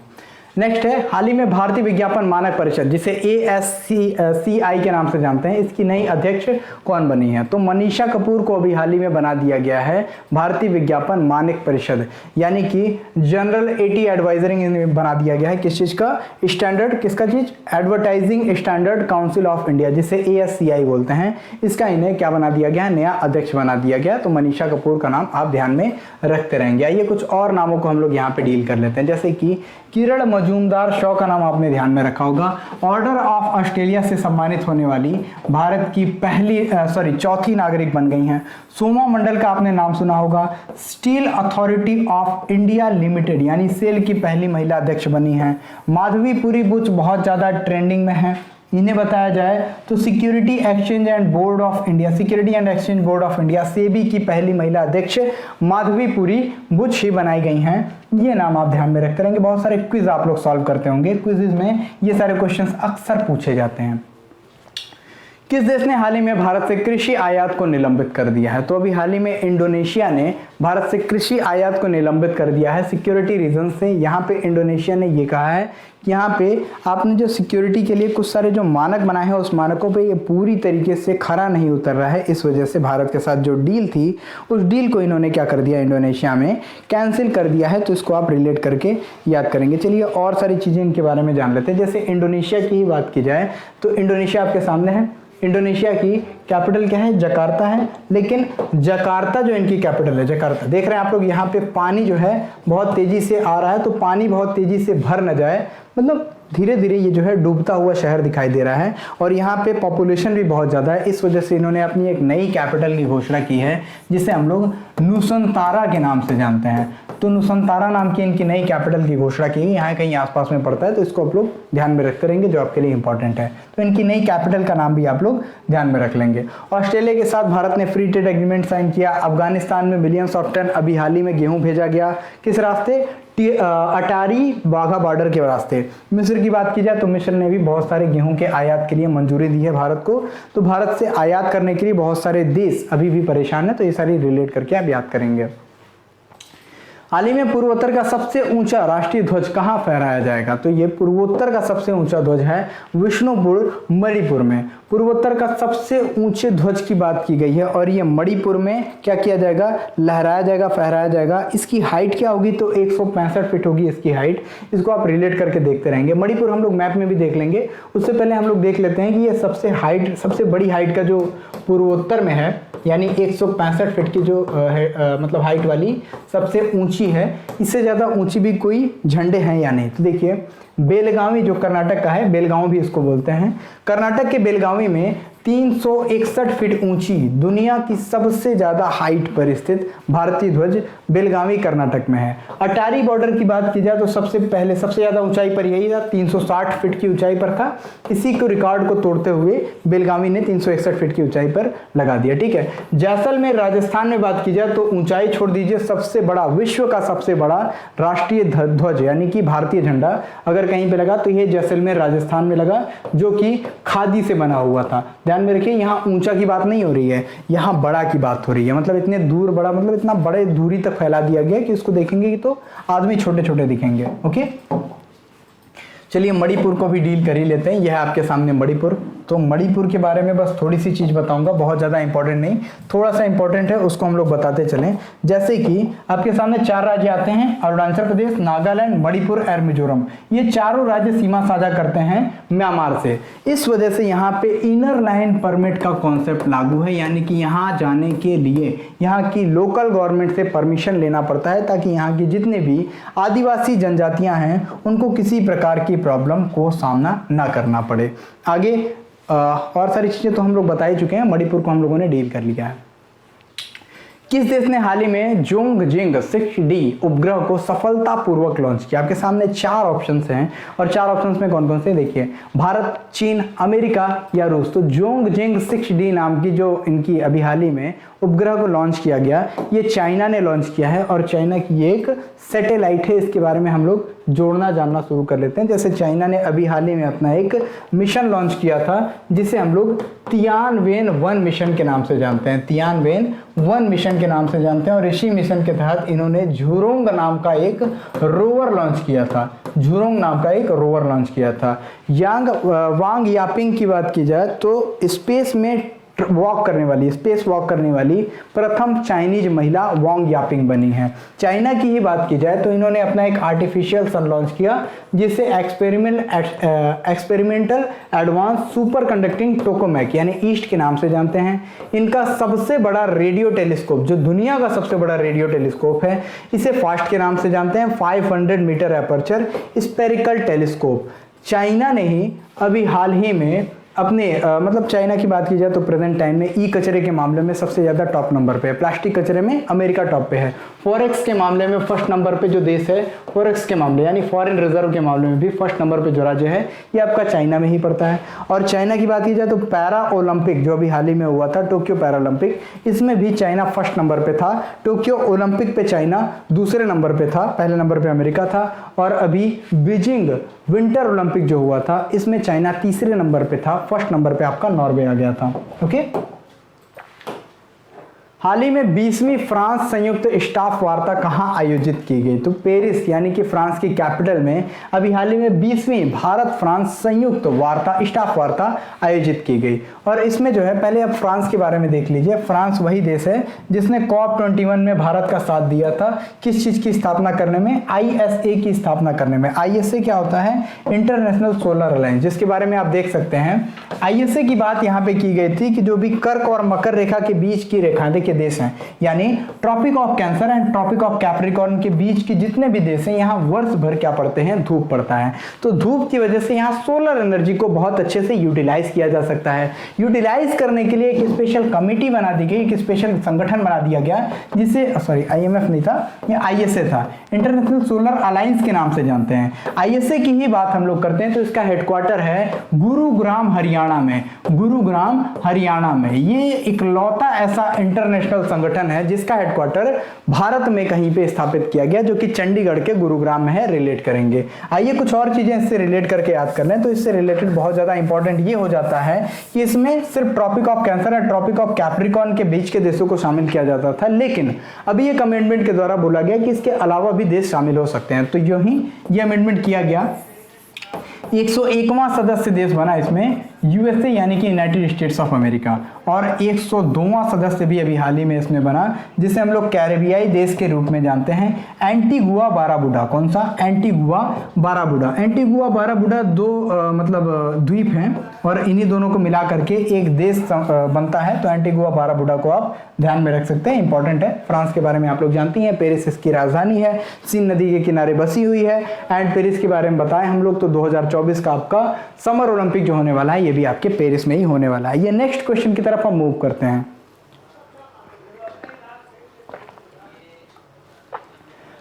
नेक्स्ट है हाल ही में भारतीय विज्ञापन मानक परिषद, जिसे ASCI के नाम से जानते हैं, इसकी नई अध्यक्ष कौन बनी है? तो मनीषा कपूर को अभी हाल ही में बना दिया गया है भारतीय विज्ञापन मानक परिषद, यानी कि जनरल AT एडवाइजरी बना दिया गया है। किस चीज का? स्टैंडर्ड, किसका चीज? Advertising standard council of India, जिसे ASCI बोलते हैं, इसका इन्हें क्या बना दिया गया है? नया अध्यक्ष बना दिया गया। तो मनीषा कपूर का नाम आप ध्यान में रखते रहेंगे। आइए कुछ और नामों को हम लोग यहाँ पे डील कर लेते हैं। जैसे कि किरण मजूमदार शॉ का नाम आपने ध्यान में रखा होगा। ऑर्डर ऑफ ऑस्ट्रेलिया से सम्मानित होने वाली भारत की चौथी नागरिक बन गई हैं। सोमा मंडल का आपने नाम सुना होगा। Steel authority of India limited यानी सेल की पहली महिला अध्यक्ष बनी हैं। माधवी पुरी बुच बहुत ज्यादा ट्रेंडिंग में है। इन्हें बताया जाए तो security exchange and board of India, security and exchange board of India SEBI की पहली महिला अध्यक्ष माधवी पुरी बुच ही बनाई गई हैं। ये नाम आप ध्यान में रखते रहेंगे। बहुत सारे क्विज आप लोग सॉल्व करते होंगे, क्विज़ में ये सारे क्वेश्चंस अक्सर पूछे जाते हैं। किस देश ने हाल ही में भारत से कृषि आयात को निलंबित कर दिया है? तो अभी हाल ही में इंडोनेशिया ने भारत से कृषि आयात को निलंबित कर दिया है सिक्योरिटी रीजन से। यहाँ पे इंडोनेशिया ने ये कहा है कि यहाँ पे आपने जो सिक्योरिटी के लिए कुछ सारे जो मानक बनाए हैं, उस मानकों पे ये पूरी तरीके से खरा नहीं उतर रहा है। इस वजह से भारत के साथ जो डील थी, उस डील को इन्होंने क्या कर दिया, इंडोनेशिया में कैंसिल कर दिया है। तो इसको आप रिलेट करके याद करेंगे। चलिए और सारी चीज़ें इनके बारे में जान लेते हैं। जैसे इंडोनेशिया की ही बात की जाए तो इंडोनेशिया आपके सामने है। इंडोनेशिया की कैपिटल क्या है? जकार्ता है। लेकिन जकार्ता जो इनकी कैपिटल है, जकार्ता, देख रहे हैं आप लोग यहाँ पे पानी जो है बहुत तेजी से आ रहा है। तो पानी बहुत तेजी से भर न जाए, मतलब धीरे धीरे ये जो है डूबता हुआ शहर दिखाई दे रहा है। और यहाँ पे पॉपुलेशन भी बहुत ज़्यादा है। इस वजह से इन्होंने अपनी एक नई कैपिटल की घोषणा की है, जिसे हम लोग नुसंतारा के नाम से जानते हैं। तो नुसंतारा नाम की इनकी नई कैपिटल की घोषणा की। यहाँ कहीं आसपास में पड़ता है, तो इसको आप लोग ध्यान में रखते रहेंगे, जो आपके लिए इंपॉर्टेंट है। तो इनकी नई कैपिटल का नाम भी आप लोग ध्यान में रख लेंगे। ऑस्ट्रेलिया के साथ भारत ने फ्री ट्रेड एग्रीमेंट साइन किया। अफगानिस्तान में मिलियंस ऑफ टन अभी हाल ही में गेहूं भेजा गया। किस रास्ते? अटारी वाघा बॉर्डर के रास्ते। मिस्र की बात की जाए तो मिस्र ने भी बहुत सारे गेहूं के आयात के लिए मंजूरी दी है भारत को। तो भारत से आयात करने के लिए बहुत सारे देश अभी भी परेशान है। तो ये सारी रिलेट करके आप याद करेंगे। हाल ही में पूर्वोत्तर का सबसे ऊंचा राष्ट्रीय ध्वज कहाँ फहराया जाएगा? तो ये पूर्वोत्तर का सबसे ऊंचा ध्वज है विष्णुपुर मणिपुर में। पूर्वोत्तर का सबसे ऊंचे ध्वज की बात की गई है और ये मणिपुर में क्या किया जाएगा? लहराया जाएगा, फहराया जाएगा। इसकी हाइट क्या होगी? तो 165 फीट होगी इसकी हाइट। इसको आप रिलेट करके देखते रहेंगे। मणिपुर हम लोग मैप में भी देख लेंगे, उससे पहले हम लोग देख लेते हैं कि ये सबसे बड़ी हाइट का जो पूर्वोत्तर में है, यानी 165 फीट की जो मतलब हाइट वाली सबसे ऊंची है। इससे ज़्यादा ऊंची भी कोई झंडे हैं या नहीं? तो देखिए बेलगावी जो कर्नाटक का है, बेलगांव भी इसको बोलते हैं, कर्नाटक के बेलगावी में 361 फीट ऊंची दुनिया की सबसे ज्यादा हाइट पर स्थित भारतीय ध्वज बेलगावी कर्नाटक में है। अटारी बॉर्डर की बात की जाए तो सबसे ज्यादा ऊंचाई पर यही था, 360 फीट की ऊंचाई पर था। इसी को रिकॉर्ड को तोड़ते हुए बेलगावी ने 361 फीट की ऊंचाई पर लगा दिया। ठीक है, जैसलमेर राजस्थान में बात की जाए तो ऊंचाई छोड़ दीजिए, सबसे बड़ा विश्व का सबसे बड़ा राष्ट्रीय ध्वज यानी कि भारतीय झंडा अगर कहीं पे लगा तो ये जैसलमेर राजस्थान में लगा, जो कि खादी से बना हुआ था। ध्यान में रखिए, यहाँ ऊंचा की बात नहीं हो रही है, यहाँ बड़ा की बात हो रही है। मतलब इतने दूर बड़ा, मतलब इतना बड़े दूरी तक फैला दिया गया कि इसको देखेंगे कि तो आदमी छोटे छोटे दिखेंगे। ओके, चलिए मणिपुर को भी डील कर ही लेते हैं। यह है आपके सामने मणिपुर। तो मणिपुर के बारे में बस थोड़ी सी चीज बताऊंगा, बहुत ज्यादा इंपॉर्टेंट नहीं, थोड़ा सा इंपॉर्टेंट है, उसको हम लोग बताते चलें। जैसे कि आपके सामने 4 राज्य आते हैं, अरुणाचल प्रदेश, नागालैंड, मणिपुर और मिजोरम। ये चारों राज्य सीमा साझा करते हैं म्यांमार से। इस वजह से यहाँ पे इनर लाइन परमिट का कॉन्सेप्ट लागू है, यानी कि यहाँ जाने के लिए यहाँ की लोकल गवर्नमेंट से परमिशन लेना पड़ता है, ताकि यहाँ की जितने भी आदिवासी जनजातियां हैं उनको किसी प्रकार की प्रॉब्लम को सामना ना करना पड़े। आगे और सारी चीजें तो हम लोग बता ही चुके हैं, मणिपुर को हम लोगों ने डील कर लिया है। किस देश ने हाल ही में जोंगजिंग 6D उपग्रह को सफलतापूर्वक लॉन्च किया? आपके सामने 4 ऑप्शंस हैं और 4 ऑप्शंस में कौन कौन से देखिए, भारत, चीन, अमेरिका या रूस। तो जोंगजिंग 6D नाम की जो इनकी अभी हाल ही में उपग्रह को लॉन्च किया गया, ये चाइना ने लॉन्च किया है और चाइना की एक सैटेलाइट है। इसके बारे में हम लोग जोड़ना जानना शुरू कर लेते हैं। जैसे चाइना ने अभी हाल ही में अपना एक मिशन लॉन्च किया था, जिसे हम लोग तियानवेन-1 मिशन के नाम से जानते हैं, तियानवेन-1 मिशन के नाम से जानते हैं। और इसी मिशन के तहत इन्होंने झुरोंग नाम का एक रोवर लॉन्च किया था, झुरोंग नाम का एक रोवर लॉन्च किया था। वांग यापिंग की बात की जाए तो स्पेस वॉक करने वाली प्रथम चाइनीज महिला वांग यापिंग बनी है। चाइना की ही बात की जाए तो इन्होंने अपना एक आर्टिफिशियल सन लॉन्च किया, जिसे एक्सपेरिमेंटल एडवांस सुपर कंडक्टिंग टोकामेक यानी ईस्ट के नाम से जानते हैं। इनका सबसे बड़ा रेडियो टेलीस्कोप, जो दुनिया का सबसे बड़ा रेडियो टेलीस्कोप है, इसे फास्ट के नाम से जानते हैं, 500 metre aperture spherical telescope. China ने ही अभी हाल ही में अपने मतलब चाइना की बात की जाए तो प्रेजेंट टाइम में ई कचरे के मामले में सबसे ज़्यादा टॉप नंबर पे है। प्लास्टिक कचरे में अमेरिका टॉप पे है। फॉरेक्स के मामले में फर्स्ट नंबर पे जो देश है, फॉरेक्स के मामले यानी फॉरेन रिजर्व के मामले में भी फर्स्ट नंबर पे जो राज्य है, ये आपका चाइना में ही पड़ता है। और चाइना की बात की जाए तो पैरा ओलंपिक जो अभी हाल ही में हुआ था, टोक्यो पैरा ओलंपिक, इसमें भी चाइना फर्स्ट नंबर पे था। टोक्यो ओलंपिक पे चाइना दूसरे नंबर पे था, पहले नंबर पे अमेरिका था। और अभी बीजिंग विंटर ओलंपिक जो हुआ था, इसमें चाइना तीसरे नंबर पे था, फर्स्ट नंबर पे आपका नॉर्वे आ गया था। ओके, हाल ही में 20वीं फ्रांस संयुक्त स्टाफ वार्ता कहाँ आयोजित की गई? तो पेरिस यानी कि फ्रांस की कैपिटल में अभी हाल ही में 20वीं भारत फ्रांस संयुक्त वार्ता, स्टाफ वार्ता आयोजित की गई। और इसमें जो है, पहले आप फ्रांस के बारे में देख लीजिए। फ्रांस वही देश है जिसने COP21 में भारत का साथ दिया था। किस चीज की स्थापना करने में? ISA की स्थापना करने में। ISA क्या होता है? इंटरनेशनल सोलर अलायंस, जिसके बारे में आप देख सकते हैं। ISA की बात यहाँ पे की गई थी कि जो भी कर्क और मकर रेखा के बीच की रेखा देखिए देश हैं, यानी tropic of cancer and tropic of capricorn के बीच की जितने भी देश हैं, यहाँ वर्ष भर क्या पड़ते हैं? धूप पड़ता है। तो धूप की वजह से यहाँ सोलर एनर्जी को बहुत अच्छे से यूटिलाइज किया जा सकता है। यूटिलाइज करने के लिए एक स्पेशल कमिटी बना दी गई, एक स्पेशल संगठन बना दिया गया, जिसे IMF नहीं था, ये ISA था, इंटरनेशनल सोलर अलायंस के नाम से जानते हैं। ISA की ही बात हम लोग करते हैं तो इसका हेडक्वार्टर है गुरुग्राम हरियाणा में। गुरुग्राम हरियाणा में ये इकलौता ऐसा इंटरनेशनल इंटरनेशनल संगठन है जिसका हेडक्वार्टर भारत में कहीं पे स्थापित किया गया, जो कि चंडीगढ़ के गुरुग्राम में है। रिलेट करेंगे। आइए कुछ और चीजें इससे रिलेट करके याद कर लें। तो इससे रिलेटेड बहुत ज्यादा इंपॉर्टेंट ये हो जाता है कि इसमें सिर्फ ट्रॉपिक ऑफ कैंसर और ट्रॉपिक ऑफ कैप्रिकॉर्न के बीच के देशों को शामिल किया जाता था, लेकिन अभी एक अमेंडमेंट के द्वारा बोला गया कि इसके अलावा भी देश शामिल हो सकते हैं। तो यो ही ये अमेंडमेंट किया गया। 101वां सदस्य देश बना इसमें यूएसए यानी कि यूनाइटेड स्टेट्स ऑफ अमेरिका, और 102वां सदस्य भी अभी हाल ही में इसमें बना जिसे हम लोग कैरेबियाई देश के रूप में जानते हैं, एंटीगुआ बाराबुडा। कौन सा? एंटीगुआ बाराबुडा। एंटीगुआ बाराबुडा दो द्वीप हैं और इन्हीं दोनों को मिला करके एक देश बनता है। तो एंटीगुआ बाराबुडा को आप ध्यान में रख सकते हैं, इंपॉर्टेंट है। फ्रांस के बारे में आप लोग जानती हैं, पेरिस इसकी राजधानी है, सीन नदी के किनारे बसी हुई है। एंड पेरिस के बारे में बताएं हम लोग तो 2024 का आपका समर ओलंपिक जो होने वाला है ये भी आपके पेरिस में ही होने वाला है। ये नेक्स्ट क्वेश्चन की तरफ हम मूव करते हैं।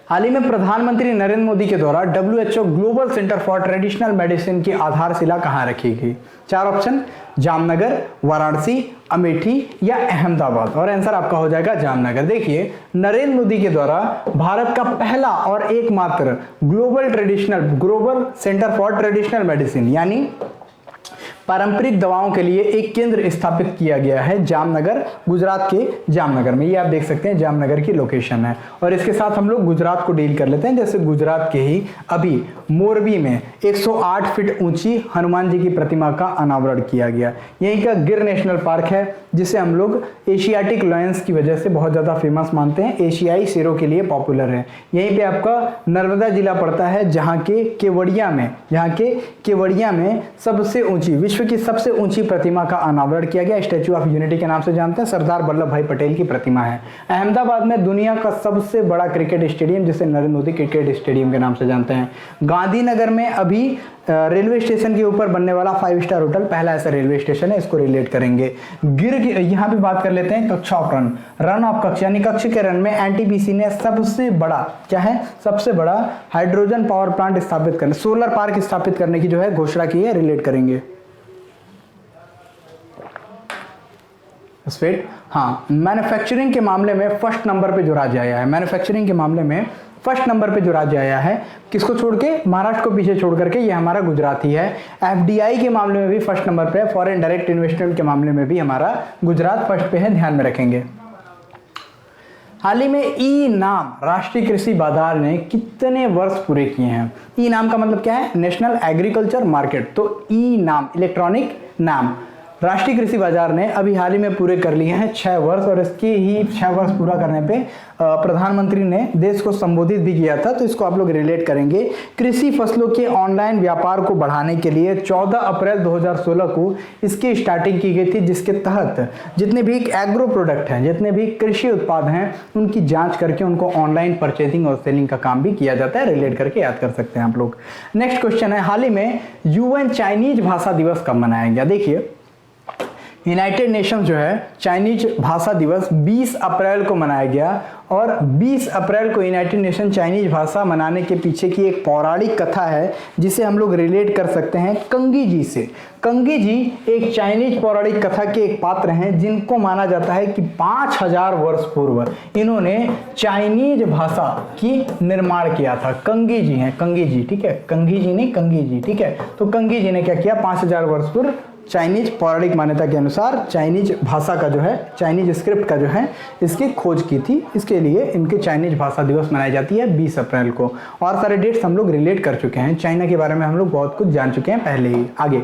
हाल ही में प्रधानमंत्री नरेंद्र मोदी के द्वारा WHO global centre for traditional medicine की आधारशिला कहां रखी गई? 4 ऑप्शन, जामनगर, वाराणसी, अमेठी या अहमदाबाद। और आंसर आपका हो जाएगा जामनगर। देखिए, नरेंद्र मोदी के द्वारा भारत का पहला और एकमात्र global centre for traditional medicine यानी पारंपरिक दवाओं के लिए एक केंद्र स्थापित किया गया है जामनगर, गुजरात के जामनगर में। ये आप देख सकते हैं जामनगर की लोकेशन है। और इसके साथ हम लोग गुजरात को डील कर लेते हैं। जैसे गुजरात के ही अभी मोरबी में 108 फीट ऊंची हनुमान जी की प्रतिमा का अनावरण किया गया। यहीं का गिर नेशनल पार्क है जिसे हम लोग एशियाटिक लायंस की वजह से बहुत ज्यादा फेमस मानते हैं, एशियाई शेरों के लिए पॉपुलर है। यहीं पे आपका नर्मदा जिला पड़ता है जहाँ के केवड़िया में सबसे ऊंची, विश्व की सबसे ऊंची प्रतिमा का अनावरण किया गया। स्टैच्यू ऑफ यूनिटी के नाम से जानते हैं, सरदार वल्लभ भाई पटेल की प्रतिमा है। अहमदाबाद में दुनिया का सबसे बड़ा क्रिकेट स्टेडियम जिसे नरेंद्र मोदी क्रिकेट स्टेडियम के नाम से जानते हैं। गांधीनगर में अभी रेलवे स्टेशन के ऊपर बनने वाला 5 स्टार होटल पहला ऐसा रेलवे स्टेशन है, इसको रिलेट करेंगे। यहाँ पे बात कर लेते हैं कक्षा ऑफ रन ऑफ कक्ष यानी कक्ष के रन में एनटीपीसी ने सबसे बड़ा क्या है, सबसे बड़ा हाइड्रोजन पावर प्लांट स्थापित करने, सोलर पार्क स्थापित करने की जो है घोषणा की है। रिलेट करेंगे। हाँ, मैन्युफैक्चरिंग के मामले में फर्स्ट नंबर पे जो राज्य आया है, मैन्युफैक्चरिंग के मामले में फर्स्ट नंबर पे जो राज्य आया है, किसको छोड़ के? महाराष्ट्र को पीछे छोड़ करके, ये हमारा गुजरात ही है। एफडीआई के मामले में भी फर्स्ट नंबर पे है, फॉरेन डायरेक्ट इन्वेस्टमेंट के मामले में भी हमारा गुजरात फर्स्ट पे है, ध्यान में रखेंगे। हाल ही में ई नाम राष्ट्रीय कृषि बाजार ने कितने वर्ष पूरे किए हैं? ई नाम का मतलब क्या है? National agriculture market. तो ई नाम इलेक्ट्रॉनिक नाम राष्ट्रीय कृषि बाजार ने अभी हाल ही में पूरे कर लिए हैं 6 वर्ष, और इसके ही 6 वर्ष पूरा करने पे प्रधानमंत्री ने देश को संबोधित भी किया था। तो इसको आप लोग रिलेट करेंगे। कृषि फसलों के ऑनलाइन व्यापार को बढ़ाने के लिए 14 अप्रैल 2016 को इसकी स्टार्टिंग की गई थी, जिसके तहत जितने भी एग्रो प्रोडक्ट हैं, जितने भी कृषि उत्पाद हैं, उनकी जांच करके उनको ऑनलाइन परचेजिंग और सेलिंग का काम भी किया जाता है। रिलेट करके याद कर सकते हैं आप लोग। नेक्स्ट क्वेश्चन है, हाल ही में यूएन चाइनीज भाषा दिवस कब मनाया गया? देखिए, यूनाइटेड नेशंस जो है चाइनीज भाषा दिवस 20 अप्रैल को मनाया गया, और 20 अप्रैल को यूनाइटेड नेशन चाइनीज भाषा मनाने के पीछे की एक पौराणिक कथा है जिसे हम लोग रिलेट कर सकते हैं कंगी जी से। कंगी जी एक चाइनीज पौराणिक कथा के एक पात्र हैं जिनको माना जाता है कि 5000 वर्ष पूर्व इन्होंने चाइनीज भाषा की निर्माण किया था। कंगी जी हैं, कंगी जी, ठीक है, कंगी जी नहीं, कंगी जी, ठीक है। तो कंगी जी ने क्या किया? 5000 वर्ष पूर्व चाइनीज पौराणिक मान्यता के अनुसार चाइनीज भाषा का जो है, चाइनीज स्क्रिप्ट का जो है, इसकी खोज की थी। इसके लिए इनके चाइनीज भाषा दिवस मनाई जाती है 20 अप्रैल को। और सारे डेट्स हम लोग रिलेट कर चुके हैं, चाइना के बारे में हम लोग बहुत कुछ जान चुके हैं पहले ही। आगे,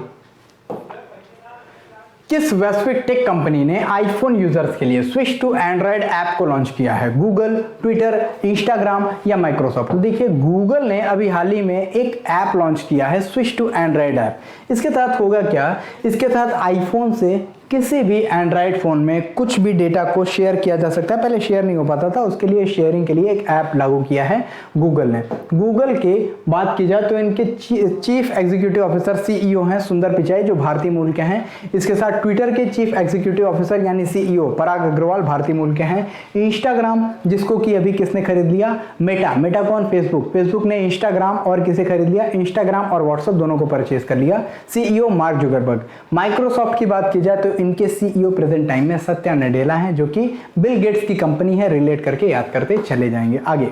किस वैश्विक टेक कंपनी ने आईफोन यूजर्स के लिए स्विच टू एंड्रॉइड ऐप को लॉन्च किया है? गूगल, ट्विटर, इंस्टाग्राम या माइक्रोसॉफ्ट? तो देखिए, गूगल ने अभी हाल ही में एक ऐप लॉन्च किया है, स्विच टू एंड्रॉइड ऐप। इसके तहत होगा क्या? इसके तहत आईफोन से किसी भी एंड्रॉइड फ़ोन में कुछ भी डेटा को शेयर किया जा सकता है। पहले शेयर नहीं हो पाता था, उसके लिए शेयरिंग के लिए एक ऐप लागू किया है गूगल ने। गूगल के बात की जाए तो इनके चीफ एग्जीक्यूटिव ऑफिसर सीईओ हैं सुंदर पिचाई, जो भारतीय मूल के हैं। इसके साथ ट्विटर के चीफ एग्जीक्यूटिव ऑफिसर यानी सीईओ पराग अग्रवाल भारतीय मूल के हैं। इंस्टाग्राम, जिसको कि अभी किसने खरीद लिया? मेटा कौन? फेसबुक ने इंस्टाग्राम और किसे खरीद लिया? इंस्टाग्राम और व्हाट्सएप दोनों को परचेज कर लिया, सीईओ मार्क जुकरबर्ग। माइक्रोसॉफ्ट की बात की जाए तो इनके सीईओ प्रेजेंट टाइम में सत्या नडेला हैं, जो कि बिल गेट्स की कंपनी है। रिलेट करके याद करते चले जाएंगे। आगे,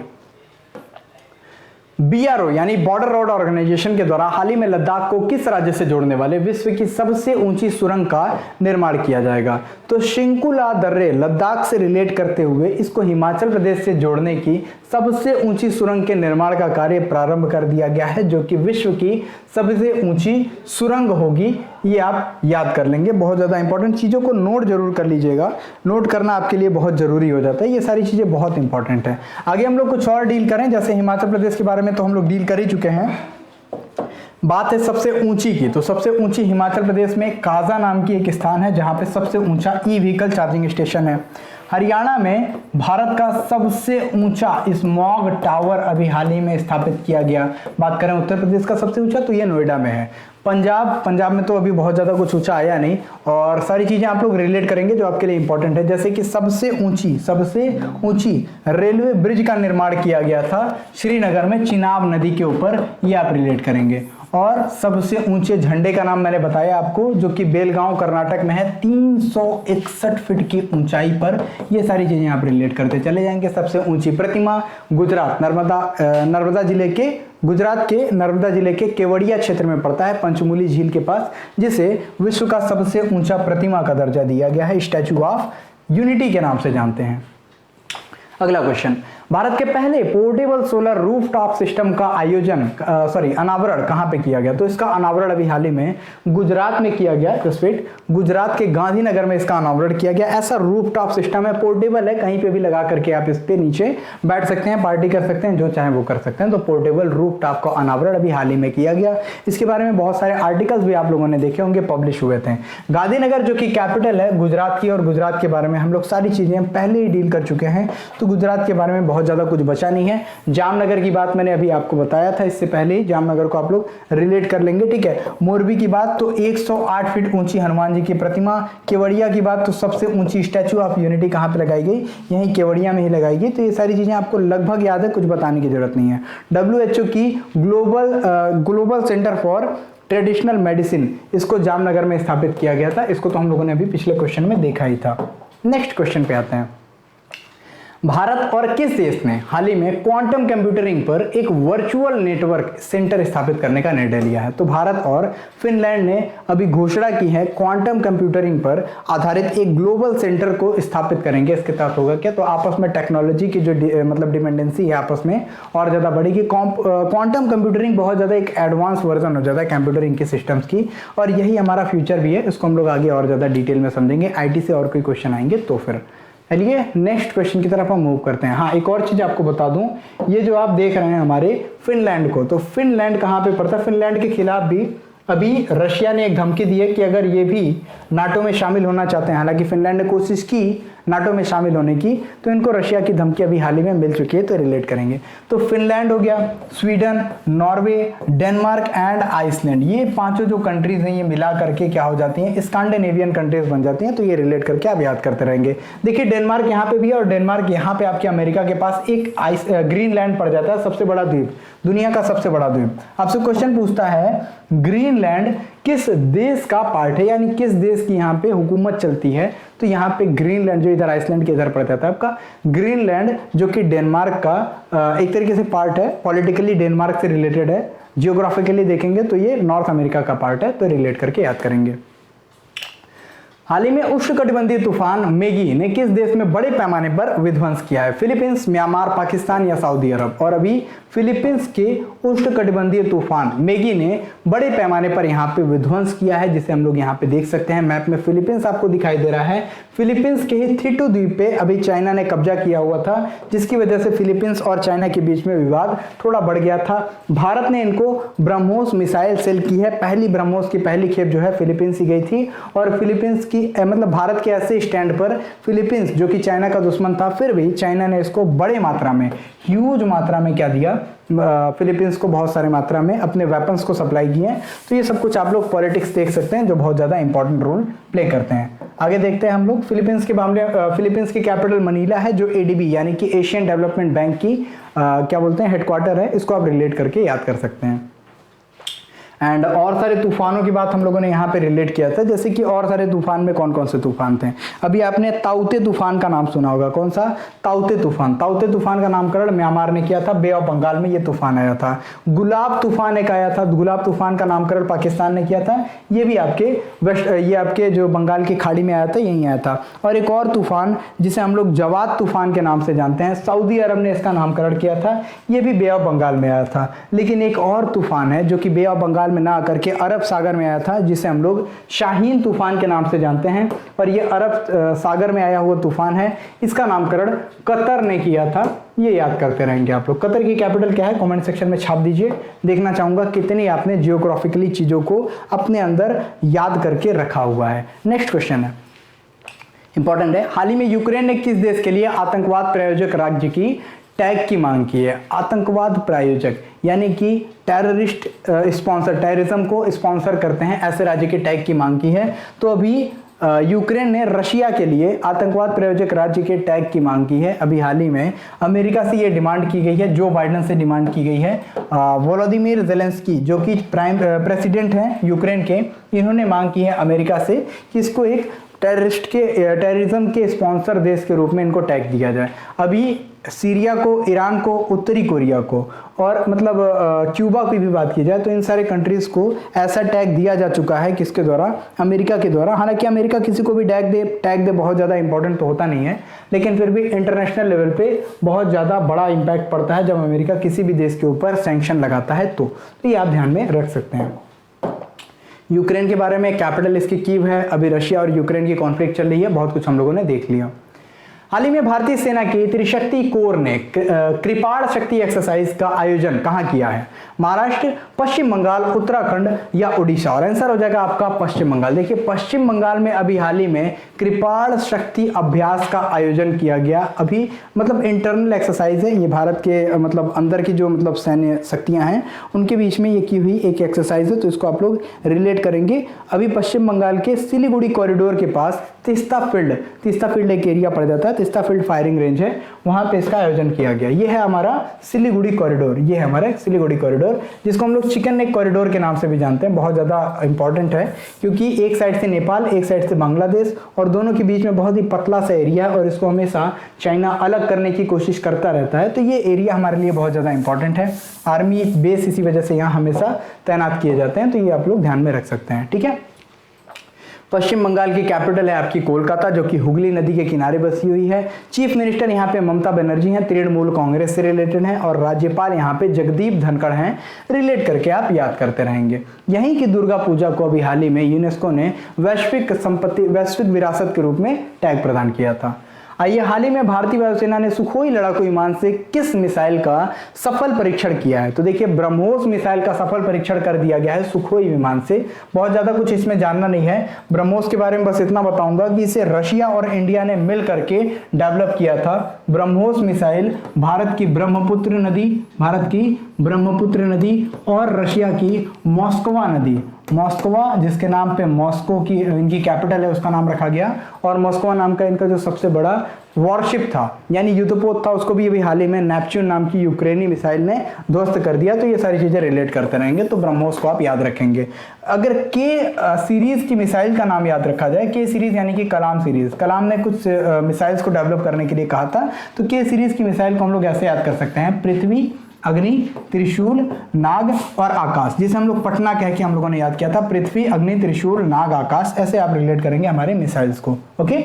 बीआरओ यानी बॉर्डर रोड ऑर्गेनाइजेशन के द्वारा हाल ही में लद्दाख को किस राज्य से जोड़ने वाले विश्व की सबसे ऊंची सुरंग का निर्माण किया जाएगा? तो शिंकुला दर्रे लद्दाख से रिलेट करते हुए इसको हिमाचल प्रदेश से जोड़ने की सबसे ऊंची सुरंग के निर्माण का कार्य प्रारंभ कर दिया गया है, जो कि विश्व की सबसे ऊंची सुरंग होगी। ये आप याद कर लेंगे। बहुत ज़्यादा इंपॉर्टेंट चीज़ों को नोट जरूर कर लीजिएगा। नोट करना आपके लिए बहुत ज़रूरी हो जाता है। ये सारी चीज़ें बहुत इंपॉर्टेंट है। आगे हम लोग कुछ और डील करें, जैसे हिमाचल प्रदेश के बारे में तो हम लोग डील कर ही चुके हैं। बात है सबसे ऊंची की, तो सबसे ऊंची हिमाचल प्रदेश में काजा नाम की एक स्थान है, जहां पे सबसे ऊंचा ई व्हीकल चार्जिंग स्टेशन है। हरियाणा में भारत का सबसे ऊंचा स्मॉग टावर अभी हाल ही में स्थापित किया गया। बात करें उत्तर प्रदेश का सबसे ऊंचा, तो ये नोएडा में है। पंजाब में तो अभी बहुत ज़्यादा कुछ ऊंचा आया नहीं, और सारी चीज़ें आप लोग रिलेट करेंगे जो आपके लिए इंपॉर्टेंट है। जैसे कि सबसे ऊंची रेलवे ब्रिज का निर्माण किया गया था श्रीनगर में चिनाब नदी के ऊपर, ये आप रिलेट करेंगे। और सबसे ऊंचे झंडे का नाम मैंने बताया आपको, जो कि बेलगांव कर्नाटक में है 361 फीट की ऊंचाई पर। ये सारी चीजें आप रिलेट करते चले जाएंगे। सबसे ऊंची प्रतिमा गुजरात नर्मदा जिले के केवड़िया क्षेत्र में पड़ता है, पंचमूली झील के पास, जिसे विश्व का सबसे ऊंचा प्रतिमा का दर्जा दिया गया है। स्टैचू ऑफ यूनिटी के नाम से जानते हैं। अगला क्वेश्चन, भारत के पहले पोर्टेबल सोलर रूफटॉप सिस्टम का अनावरण कहां पे किया गया? तो इसका अनावरण अभी हाल ही में गुजरात में किया गया। गुजरात के गांधीनगर में इसका अनावरण किया गया। ऐसा रूफटॉप सिस्टम है, पोर्टेबल है, कहीं पे भी लगा करके आप इस पे नीचे बैठ सकते हैं, पार्टी कर सकते हैं, जो चाहे वो कर सकते हैं। तो पोर्टेबल रूफटॉप का अनावरण अभी हाल ही में किया गया। इसके बारे में बहुत सारे आर्टिकल्स भी आप लोगों ने देखे होंगे, पब्लिश हुए थे। गांधीनगर जो कि कैपिटल है गुजरात की, और गुजरात के बारे में हम लोग सारी चीजें पहले ही डील कर चुके हैं, तो गुजरात के बारे में बहुत ज्यादा कुछ बचा नहीं है। जामनगर की बात मैंने अभी आपको बताया था, इससे पहले ही जामनगर को आप लोग रिलेट कर लेंगे, ठीक है। मोरबी की बात तो 108 फीट ऊंची हनुमान जी की प्रतिमा। केवड़िया की बात तो सबसे ऊंची स्टैचू ऑफ यूनिटी कहां पे लगाई गई? यहीं केवड़िया में ही लगाई गई। तो ये सारी चीजें आपको लगभग याद है, कुछ बताने की जरूरत नहीं है। WHO की global centre for traditional medicine, इसको जामनगर में स्थापित किया गया था। इसको तो हम लोगों ने अभी पिछले क्वेश्चन में देखा ही था। नेक्स्ट क्वेश्चन पे आते हैं। भारत और किस देश ने हाल ही में क्वांटम कंप्यूटिंग पर एक वर्चुअल नेटवर्क सेंटर स्थापित करने का निर्णय लिया है? तो भारत और फिनलैंड ने अभी घोषणा की है क्वांटम कंप्यूटिंग पर आधारित एक ग्लोबल सेंटर को स्थापित करेंगे। इसके तहत होगा क्या? तो आपस में टेक्नोलॉजी की जो डिपेंडेंसी है आपस में और ज्यादा बढ़ेगी। क्वांटम कंप्यूटिंग बहुत ज्यादा एक एडवांस वर्जन हो जाता है कंप्यूटरिंग के सिस्टम्स की, और यही हमारा फ्यूचर भी है। इसको हम लोग आगे और ज्यादा डिटेल में समझेंगे। IT से और कोई क्वेश्चन आएंगे तो फिर। चलिए नेक्स्ट क्वेश्चन की तरफ हम मूव करते हैं। हाँ, एक और चीज आपको बता दूं, ये जो आप देख रहे हैं हमारे फिनलैंड को, तो फिनलैंड कहाँ पे पड़ता है? फिनलैंड के खिलाफ भी अभी रशिया ने एक धमकी दी है कि अगर ये भी नाटो में शामिल होना चाहते हैं, हालांकि फिनलैंड ने कोशिश की नाटो में शामिल होने की, तो इनको रशिया की धमकी अभी हाल ही में मिल चुकी है। तो रिलेट करेंगे। तो फिनलैंड हो गया, Sweden, Norway, Denmark and Iceland, ये पांचों जो कंट्रीज हैं ये मिला करके क्या हो जाती हैं? स्कैंडिनेवियन कंट्रीज बन जाती हैं। तो ये रिलेट करके आप याद करते रहेंगे। देखिए डेनमार्क यहाँ पे भी है, और डेनमार्क यहाँ पे आपके अमेरिका के पास एक ग्रीनलैंड पड़ जाता है, सबसे बड़ा द्वीप, दुनिया का सबसे बड़ा द्वीप। आपसे क्वेश्चन पूछता है ग्रीनलैंड किस देश का पार्ट है, यानी किस देश की यहाँ पे हुकूमत चलती है? तो यहाँ पे ग्रीनलैंड जो इधर आइसलैंड के इधर पड़ जाता है आपका, ग्रीनलैंड जो कि डेनमार्क का एक तरीके से पार्ट है, पॉलिटिकली डेनमार्क से रिलेटेड है, जियोग्राफिकली देखेंगे तो ये नॉर्थ अमेरिका का पार्ट है। तो रिलेट करके याद करेंगे। हाल ही में उष्णकटिबंधीय तूफान मेगी ने किस देश में बड़े पैमाने पर विध्वंस किया है? फिलीपींस, म्यांमार, पाकिस्तान या सऊदी अरब? और अभी फिलीपींस के उष्णकटिबंधीय तूफान मेगी ने बड़े पैमाने पर यहाँ पे विध्वंस किया है, जिसे हम लोग यहाँ पे देख सकते हैं। मैप में फिलीपींस आपको दिखाई दे रहा है। फिलीपींस के ही थिटू द्वीप पे अभी चाइना ने कब्जा किया हुआ था, जिसकी वजह से फिलीपींस और चाइना के बीच में विवाद थोड़ा बढ़ गया था। भारत ने इनको ब्रह्मोस मिसाइल सेल की है। पहली ब्रह्मोस की पहली खेप जो है फिलीपींस ही गई थी, और फिलीपींस की मतलब भारत के ऐसे स्टैंड पर फिलीपींस जो कि चाइना का दुश्मन था, फिर भी चाइना ने इसको बड़े मात्रा में, ह्यूज मात्रा में क्या दिया? फिलीपींस को बहुत सारे मात्रा में अपने वेपन्स को सप्लाई किए हैं। तो ये सब कुछ आप लोग पॉलिटिक्स देख सकते हैं जो बहुत ज्यादा इंपॉर्टेंट रोल प्ले करते हैं। आगे देखते हैं हम लोग फिलीपींस के मामले। फिलीपींस की कैपिटल मनीला है, जो ADB यानी कि एशियन डेवलपमेंट बैंक की क्या बोलते हैं हेडक्वार्टर है। इसको आप रिलेट करके याद कर सकते हैं। एंड और सारे तूफानों की बात हम लोगों ने यहाँ पे रिलेट किया था, जैसे कि और सारे तूफान में कौन कौन से तूफान थे। अभी आपने ताउते तूफान का नाम सुना होगा, कौन सा, ताउते तूफान। ताउते तूफान का नामकरण म्यांमार ने किया था, बे ऑफ बंगाल में ये तूफान आया था। गुलाब तूफान एक आया था, गुलाब तूफान का नामकरण पाकिस्तान ने किया था, ये भी आपके ये आपके जो बंगाल की खाड़ी में आया था, यहीं आया था। और एक और तूफान जिसे हम लोग जवाद तूफान के नाम से जानते हैं, सऊदी अरब ने इसका नामकरण किया था, ये भी बे ऑफ बंगाल में आया था। लेकिन एक और तूफान है जो कि बे ऑफ बंगाल में ना आकर के अरब सागर में आया था, जिसे हम लोग शाहीन तूफान के नाम से जानते हैं, और ये अरब सागर में आया हुआ तूफान है। इसका नामकरण कतर ने किया था, ये याद करते रहेंगे आप लोग। कतर की कैपिटल क्या है, कमेंट सेक्शन में छाप दीजिए, देखना चाहूंगा कितनी आपने जियोग्राफिकली चीजों को अपने अंदर याद करके रखा हुआ है। नेक्स्ट क्वेश्चन है, इंपॉर्टेंट है। हाल ही में यूक्रेन ने किस देश के लिए आतंकवाद प्रायोजक राज्य की टैग की मांग की है। आतंकवाद प्रायोजक यानी कि टेररिस्ट स्पॉन्सर, टेररिज्म को स्पॉन्सर करते हैं, ऐसे राज्य की टैग की मांग की है। तो अभी यूक्रेन ने रशिया के लिए आतंकवाद प्रायोजक राज्य के टैग की मांग की है। अभी हाल ही में अमेरिका से ये डिमांड की गई है, जो बाइडेन से डिमांड की गई है। वोलोदिमीर जेलेंस्की जो कि प्रेसिडेंट हैं यूक्रेन के, इन्होंने मांग की है अमेरिका से कि इसको एक टेररिज्म के स्पॉन्सर देश के रूप में इनको टैग दिया जाए। अभी सीरिया को, ईरान को, उत्तरी कोरिया को और मतलब क्यूबा की भी बात की जाए तो इन सारे कंट्रीज को ऐसा टैग दिया जा चुका है, किसके द्वारा, अमेरिका के द्वारा। हालांकि अमेरिका किसी को भी टैग दे बहुत ज़्यादा इंपॉर्टेंट तो होता नहीं है, लेकिन फिर भी इंटरनेशनल लेवल पे बहुत ज़्यादा बड़ा इंपैक्ट पड़ता है जब अमेरिका किसी भी देश के ऊपर सैंक्शन लगाता है। तो ये आप ध्यान में रख सकते हैं। यूक्रेन के बारे में कैपिटल इसकी कीव है। अभी रशिया और यूक्रेन की कॉन्फ्लिक्ट चल रही है, बहुत कुछ हम लोगों ने देख लिया। हाल ही में भारतीय सेना की त्रिशक्ति कोर ने कृपाण शक्ति एक्सरसाइज का आयोजन कहां किया है। महाराष्ट्र, पश्चिम बंगाल, उत्तराखंड या उड़ीसा। और आंसर हो जाएगा आपका पश्चिम बंगाल। देखिए पश्चिम बंगाल में अभी हाल ही में कृपाण शक्ति अभ्यास का आयोजन किया गया। अभी मतलब इंटरनल एक्सरसाइज है ये, भारत के मतलब अंदर की जो मतलब सैन्य शक्तियां हैं उनके बीच में ये की हुई एक एक्सरसाइज है, तो इसको आप लोग रिलेट करेंगे। अभी पश्चिम बंगाल के सिलीगुड़ी कॉरिडोर के पास तीस्ता फील्ड एक एरिया पड़ जाता है, तीस्ता फील्ड फायरिंग रेंज है, वहां पे इसका आयोजन किया गया। ये है हमारा सिलीगुड़ी कॉरिडोर, ये है हमारा सिलीगुड़ी कॉरिडोर, जिसको हम लोग चिकन नेक कॉरिडोर के नाम से भी जानते हैं। बहुत ज्यादा इंपॉर्टेंट है क्योंकि एक साइड से नेपाल, एक साइड से बांग्लादेश, और दोनों के बीच में बहुत ही पतला सा एरिया है और इसको हमेशा चाइना अलग करने की कोशिश करता रहता है। तो ये एरिया हमारे लिए बहुत ज्यादा इंपॉर्टेंट है। आर्मी बेस इसी वजह से यहाँ हमेशा तैनात किए जाते हैं, तो ये आप लोग ध्यान में रख सकते हैं। ठीक है, पश्चिम बंगाल की कैपिटल है आपकी कोलकाता, जो कि हुगली नदी के किनारे बसी हुई है। चीफ मिनिस्टर यहाँ पे ममता बनर्जी हैं, तृणमूल कांग्रेस से रिलेटेड हैं, और राज्यपाल यहाँ पे जगदीप धनखड़ हैं। रिलेट करके आप याद करते रहेंगे। यहीं की दुर्गा पूजा को अभी हाल ही में यूनेस्को ने वैश्विक विरासत के रूप में टैग प्रदान किया था। आइए, हाल ही में भारतीय वायुसेना ने सुखोई लड़ाकू विमान से किस मिसाइल का सफल परीक्षण किया है। तो देखिए ब्रह्मोस मिसाइल का सफल परीक्षण कर दिया गया है सुखोई विमान से। बहुत ज्यादा कुछ इसमें जानना नहीं है ब्रह्मोस के बारे में, बस इतना बताऊंगा कि इसे रशिया और इंडिया ने मिल करके डेवलप किया था। ब्रह्मोस मिसाइल भारत की ब्रह्मपुत्र नदी और रशिया की मॉस्कोवा जिसके नाम पे मॉस्को की इनकी कैपिटल है उसका नाम रखा गया, और मॉस्कोवा नाम का इनका जो सबसे बड़ा वॉरशिप था यानी युद्धपोत था, उसको भी अभी हाल ही में नेपच्यून नाम की यूक्रेनी मिसाइल ने ध्वस्त कर दिया। तो ये सारी चीजें रिलेट करते रहेंगे, तो ब्रह्मोस को आप याद रखेंगे। अगर के सीरीज की मिसाइल का नाम याद रखा जाए, के सीरीज यानी कि कलाम सीरीज, कलाम ने कुछ मिसाइल्स को डेवलप करने के लिए कहा था, तो के सीरीज की मिसाइल को हम लोग ऐसे याद कर सकते हैं, पृथ्वी, अग्नि, त्रिशूल, नाग और आकाश, जिसे हम लोग पटना कह के हम लोगों ने याद किया था। पृथ्वी, अग्नि, त्रिशूल, नाग, आकाश, ऐसे आप रिलेट करेंगे हमारे मिसाइल्स को। ओके,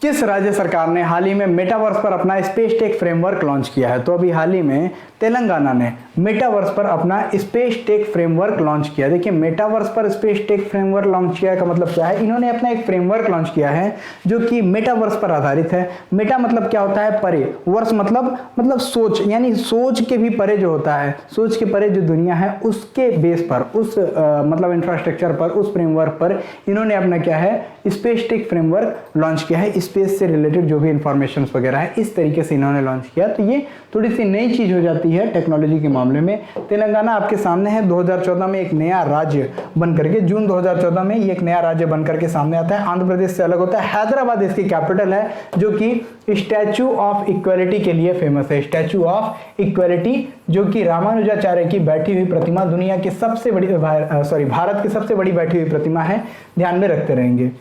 किस राज्य सरकार ने हाल ही में मेटावर्स पर अपना स्पेस टेक फ्रेमवर्क लॉन्च किया है। तो अभी हाल ही में तेलंगाना ने मेटावर्स पर अपना स्पेस टेक फ्रेमवर्क लॉन्च किया। देखिए मेटावर्स पर स्पेस टेक फ्रेमवर्क लॉन्च किया का मतलब क्या है, इन्होंने अपना एक फ्रेमवर्क लॉन्च किया है जो कि मेटावर्स पर आधारित है। मेटा मतलब क्या होता है, परे, वर्स मतलब सोच, यानी सोच के भी परे जो होता है, सोच के परे जो दुनिया है उसके बेस पर, उस मतलब इंफ्रास्ट्रक्चर पर, उस फ्रेमवर्क पर इन्होंने अपना क्या है स्पेस टेक फ्रेमवर्क लॉन्च किया है। स्पेस से रिलेटेड जो भी इंफॉर्मेशन वगैरह है इस तरीके से इन्होंने लॉन्च किया। तो ये थोड़ी सी नई चीज़ हो जाती है टेक्नोलॉजी के मामले में। तेलंगाना आपके सामने है 2014 में एक नया राज्य बन करके, जून 2014 में ये एक नया राज्य बन करके सामने आता है। आंध्र प्रदेश से अलग होता है। हैदराबाद इसकी कैपिटल है, जो कि स्टैचू ऑफ इक्वालिटी के लिए फेमस है। स्टैचू ऑफ इक्वालिटी, जो कि रामानुजाचार्य की बैठी हुई प्रतिमा, दुनिया की सबसे बड़ी भारत की सबसे बड़ी बैठी हुई प्रतिमा है, ध्यान में रखते रहेंगे।